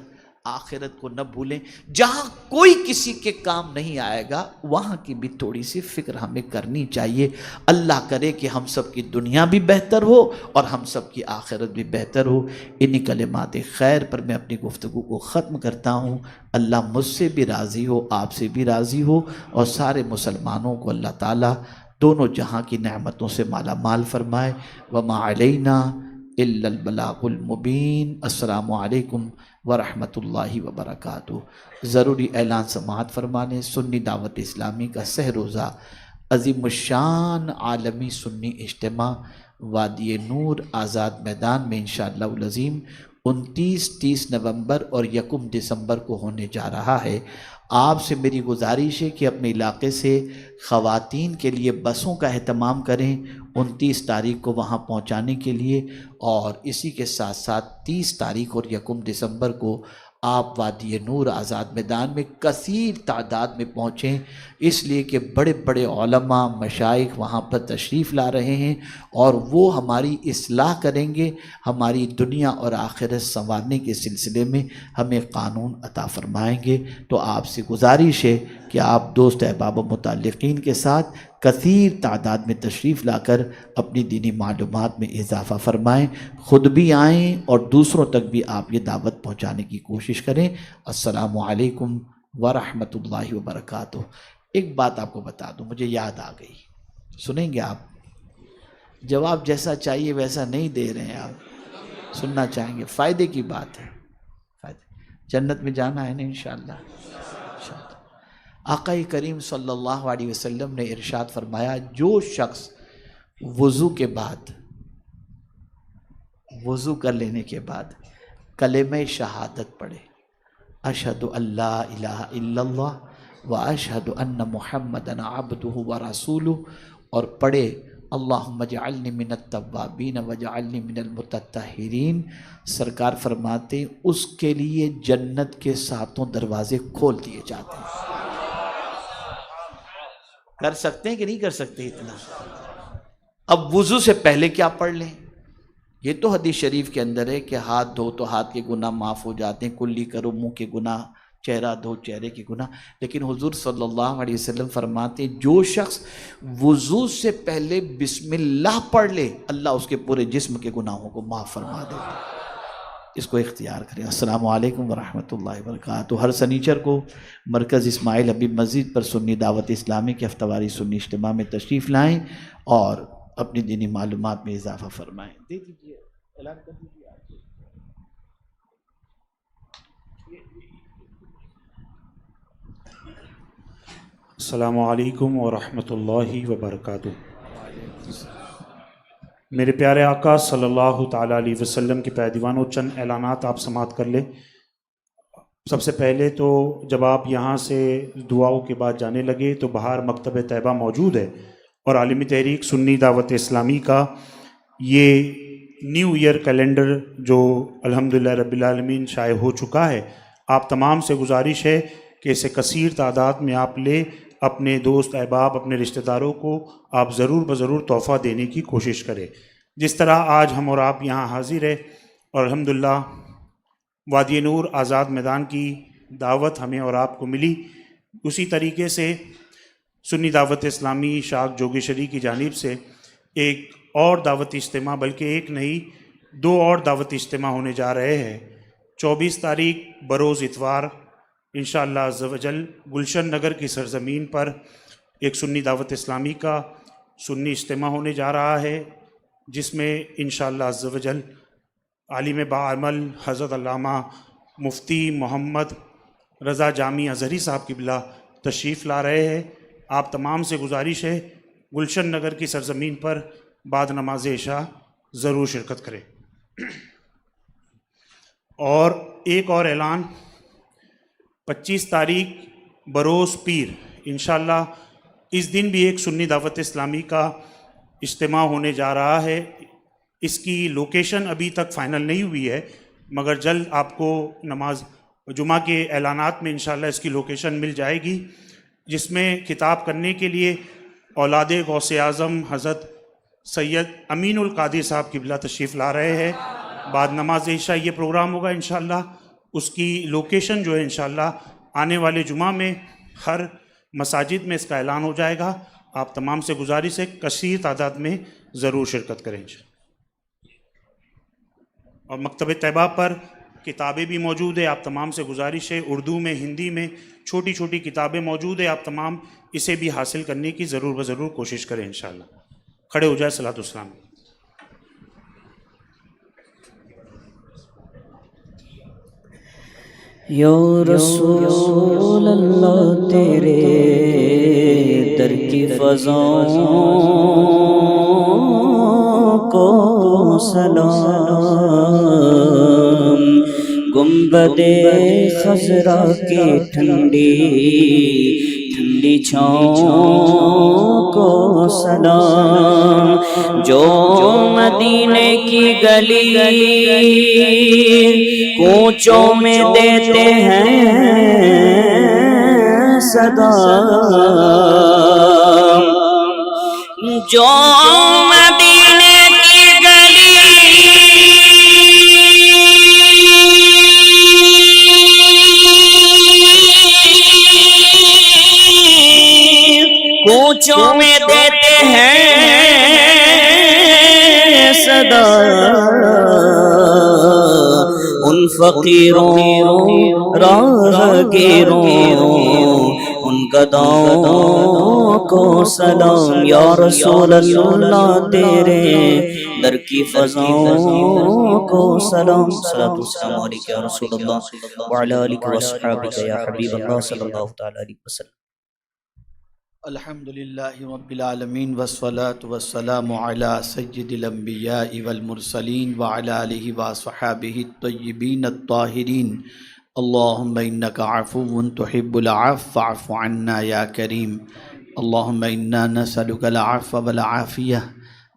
آخرت کو نہ بھولیں۔ جہاں کوئی کسی کے کام نہیں آئے گا وہاں کی بھی تھوڑی سی فکر ہمیں کرنی چاہیے۔ اللہ کرے کہ ہم سب کی دنیا بھی بہتر ہو اور ہم سب کی آخرت بھی بہتر ہو۔ انہی کلمات خیر پر میں اپنی گفتگو کو ختم کرتا ہوں۔ اللہ مجھ سے بھی راضی ہو، آپ سے بھی راضی ہو، اور سارے مسلمانوں کو اللہ تعالیٰ دونوں جہاں کی نعمتوں سے مالا مال فرمائے. وما علینا الا البلاغ المبین. السلام علیکم ورحمۃ اللہ وبرکاتہ. ضروری اعلان سماعت فرمانے. سنی دعوت اسلامی کا سہ روزہ عظیم الشان عالمی سنی اجتماع وادی نور آزاد میدان میں انشاءاللہ العظیم 29 30 نومبر اور 1 دسمبر کو ہونے جا رہا ہے. آپ سے میری گزارش ہے کہ اپنے علاقے سے خواتین کے لیے بسوں کا اہتمام کریں 29 تاریخ کو وہاں پہنچانے کے لیے، اور اسی کے ساتھ ساتھ 30 تاریخ اور 1 دسمبر کو آپ وادی نور آزاد میدان میں کثیر تعداد میں پہنچیں، اس لیے کہ بڑے بڑے علماء مشائخ وہاں پر تشریف لا رہے ہیں اور وہ ہماری اصلاح کریں گے، ہماری دنیا اور آخرت سنوارنے کے سلسلے میں ہمیں قانون عطا فرمائیں گے. تو آپ سے گزارش ہے کہ آپ دوست احباب و متعلقین کے ساتھ کثیر تعداد میں تشریف لا کر اپنی دینی معلومات میں اضافہ فرمائیں، خود بھی آئیں اور دوسروں تک بھی آپ یہ دعوت پہنچانے کی کوشش کریں. السلام علیکم ورحمۃ اللہ وبرکاتہ. ایک بات آپ کو بتا دوں، مجھے یاد آ گئی، سنیں گے آپ؟ جواب جیسا چاہیے ویسا نہیں دے رہے ہیں آپ، سننا چاہیں گے. فائدے کی بات ہے، جنت میں جانا ہے نا انشاءاللہ. آقا کریم صلی اللہ علیہ وسلم نے ارشاد فرمایا، جو شخص وضو کے بعد، وضو کر لینے کے بعد کلمہ شہادت پڑھے، اشہد ان لا الہ الا اللہ و اشہد ان محمدًا عبدہ و رسولہ، اور پڑھے اللہم اجعلنی من التوابین واجعلنی من المتطہرین، سرکار فرماتے ہیں اس کے لیے جنت کے 7 دروازے کھول دیے جاتے ہیں. کر سکتے ہیں کہ نہیں کر سکتے اتنا؟ اب وضو سے پہلے کیا پڑھ لیں؟ یہ تو حدیث شریف کے اندر ہے کہ ہاتھ دھو تو ہاتھ کے گناہ معاف ہو جاتے ہیں، کلی کرو منہ کے گناہ، چہرہ دھو چہرے کے گناہ. لیکن حضور صلی اللہ علیہ وسلم فرماتے ہیں جو شخص وضو سے پہلے بسم اللہ پڑھ لے، اللہ اس کے پورے جسم کے گناہوں کو معاف فرما دے. اس کو اختیار کریں. السلام علیکم ورحمۃ اللہ وبرکاتہ. ہر سنیچر کو مرکز اسماعیل حبیب مسجد پر سنی دعوت اسلامی کے ہفتہ واری سنی اجتماع میں تشریف لائیں اور اپنی دینی معلومات میں اضافہ فرمائیں. دے دیجیے، اعلان کر دیجیے. السلام علیکم ورحمۃ اللہ وبرکاتہ. میرے پیارے آقا صلی اللہ تعالیٰ علیہ وسلم کے پیادیوانوں چند اعلانات آپ سماعت کر لیں. سب سے پہلے تو جب آپ یہاں سے دعاؤں کے بعد جانے لگے تو باہر مکتب طیبہ موجود ہے، اور عالمی تحریک سنی دعوت اسلامی کا یہ نیو ایئر کیلنڈر جو الحمدللہ رب العالمین شائع ہو چکا ہے، آپ تمام سے گزارش ہے کہ اسے کثیر تعداد میں آپ لے، اپنے دوست احباب، اپنے رشتہ داروں کو آپ ضرور بضرور تحفہ دینے کی کوشش کریں. جس طرح آج ہم اور آپ یہاں حاضر ہیں اور الحمدللہ وادی نور آزاد میدان کی دعوت ہمیں اور آپ کو ملی، اسی طریقے سے سنی دعوت اسلامی شاخ جوگیشری کی جانب سے ایک اور دعوت اجتماع، بلکہ ایک نہیں 2 اور دعوت اجتماع ہونے جا رہے ہیں. 24 تاریخ بروز اتوار انشاءاللہ عز و جل گلشن نگر کی سرزمین پر ایک سنی دعوت اسلامی کا سنی اجتماع ہونے جا رہا ہے، جس میں انشاءاللہ عز و جل عالم باعمل حضرت علامہ مفتی محمد رضا جامی ازہری صاحب قبلہ تشریف لا رہے ہیں. آپ تمام سے گزارش ہے گلشن نگر کی سرزمین پر بعد نماز عشاء ضرور شرکت کریں. اور ایک اور اعلان، 25 تاریخ بروز پیر انشاءاللہ اس دن بھی ایک سنی دعوت اسلامی کا اجتماع ہونے جا رہا ہے. اس کی لوکیشن ابھی تک فائنل نہیں ہوئی ہے، مگر جلد آپ کو نماز جمعہ کے اعلانات میں انشاءاللہ اس کی لوکیشن مل جائے گی، جس میں خطاب کرنے کے لیے اولاد غوث اعظم حضرت سید امین القادر صاحب قبلہ تشریف لا رہے ہیں. بعد نماز عشاء یہ پروگرام ہوگا انشاءاللہ. اس کی لوکیشن جو ہے انشاءاللہ آنے والے جمعہ میں ہر مساجد میں اس کا اعلان ہو جائے گا. آپ تمام سے گزارش ہے کثیر تعداد میں ضرور شرکت کریں. اور مکتب طیبہ پر کتابیں بھی موجود ہے، آپ تمام سے گزارش ہے، اردو میں، ہندی میں چھوٹی چھوٹی کتابیں موجود ہے، آپ تمام اسے بھی حاصل کرنے کی ضرور کوشش کریں انشاءاللہ۔ کھڑے ہو جائے صلاۃ والسلام۔ یا رسول اللہ تیرے در کی فضاؤں کو سلام، گنبد خضرا کی ٹھنڈی ٹھنڈی چھاؤں کو سلام، جو مدینے کی گلی کوچوں میں دیتے ہیں صدا، جو مدینے کی گلی کوچوں میں دیتے ہیں صدا، ان فقیروں راہگیروں ان گداؤں کو سلام، یا رسول اللہ تیرے در کی فضاؤں کو سلام، صلاۃ والسلام علیک یا رسول اللہ وعلی آلک واصحابک یا حبیب اللہ صلی اللہ تعالی علیہ وسلم۔ الحمدللہ رب العالمین والصلاة والسلام علی سید الانبیاء والمرسلین وعلی آلہ وصحابہ الطیبین الطاہرین، اللہم انک عفو تحب العفو فاعف عنا یا کریم، اللہم انا نسألک العفو والعافیہ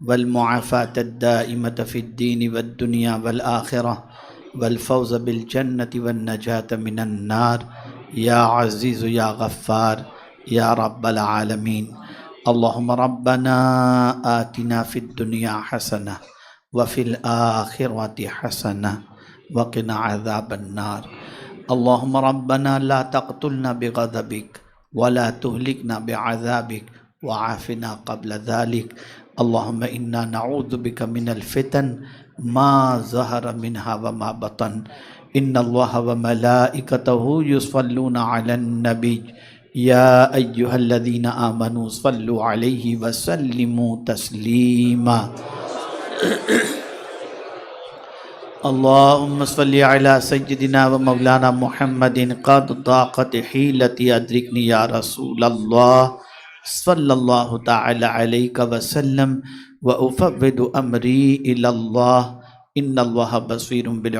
والمعافاة الدائمة فی الدین والدنیا والآخرہ والفوز بالجنة والنجاة من النار، یا عزیز یا غفار یا رب العالمین۔ اللہم ربنا آتنا فی الدنیا حسنہ وفی الآخرۃ حسنہ وقنا عذاب النار۔ اللہم ربنا لا تقتلنا بغضبک ولا تہلکنا بعذابک وعافنا قبل ذلك، اللہم انا نعوذ بک من الفتن ما ظہر منها وما بطن، ان اللہ وملائکتہ یصلون علی النبی یا ایہا الذین آمنوا صلوا علیہ وسلموا تسلیما۔ اللہم صلی علی سیدنا و مولانا محمد قد ضاقت حیلتی ادرکنی یا رسول اللہ صلی اللہ تعالی علیہ وسلم و افوض امری الی اللہ ان اللہ بصیر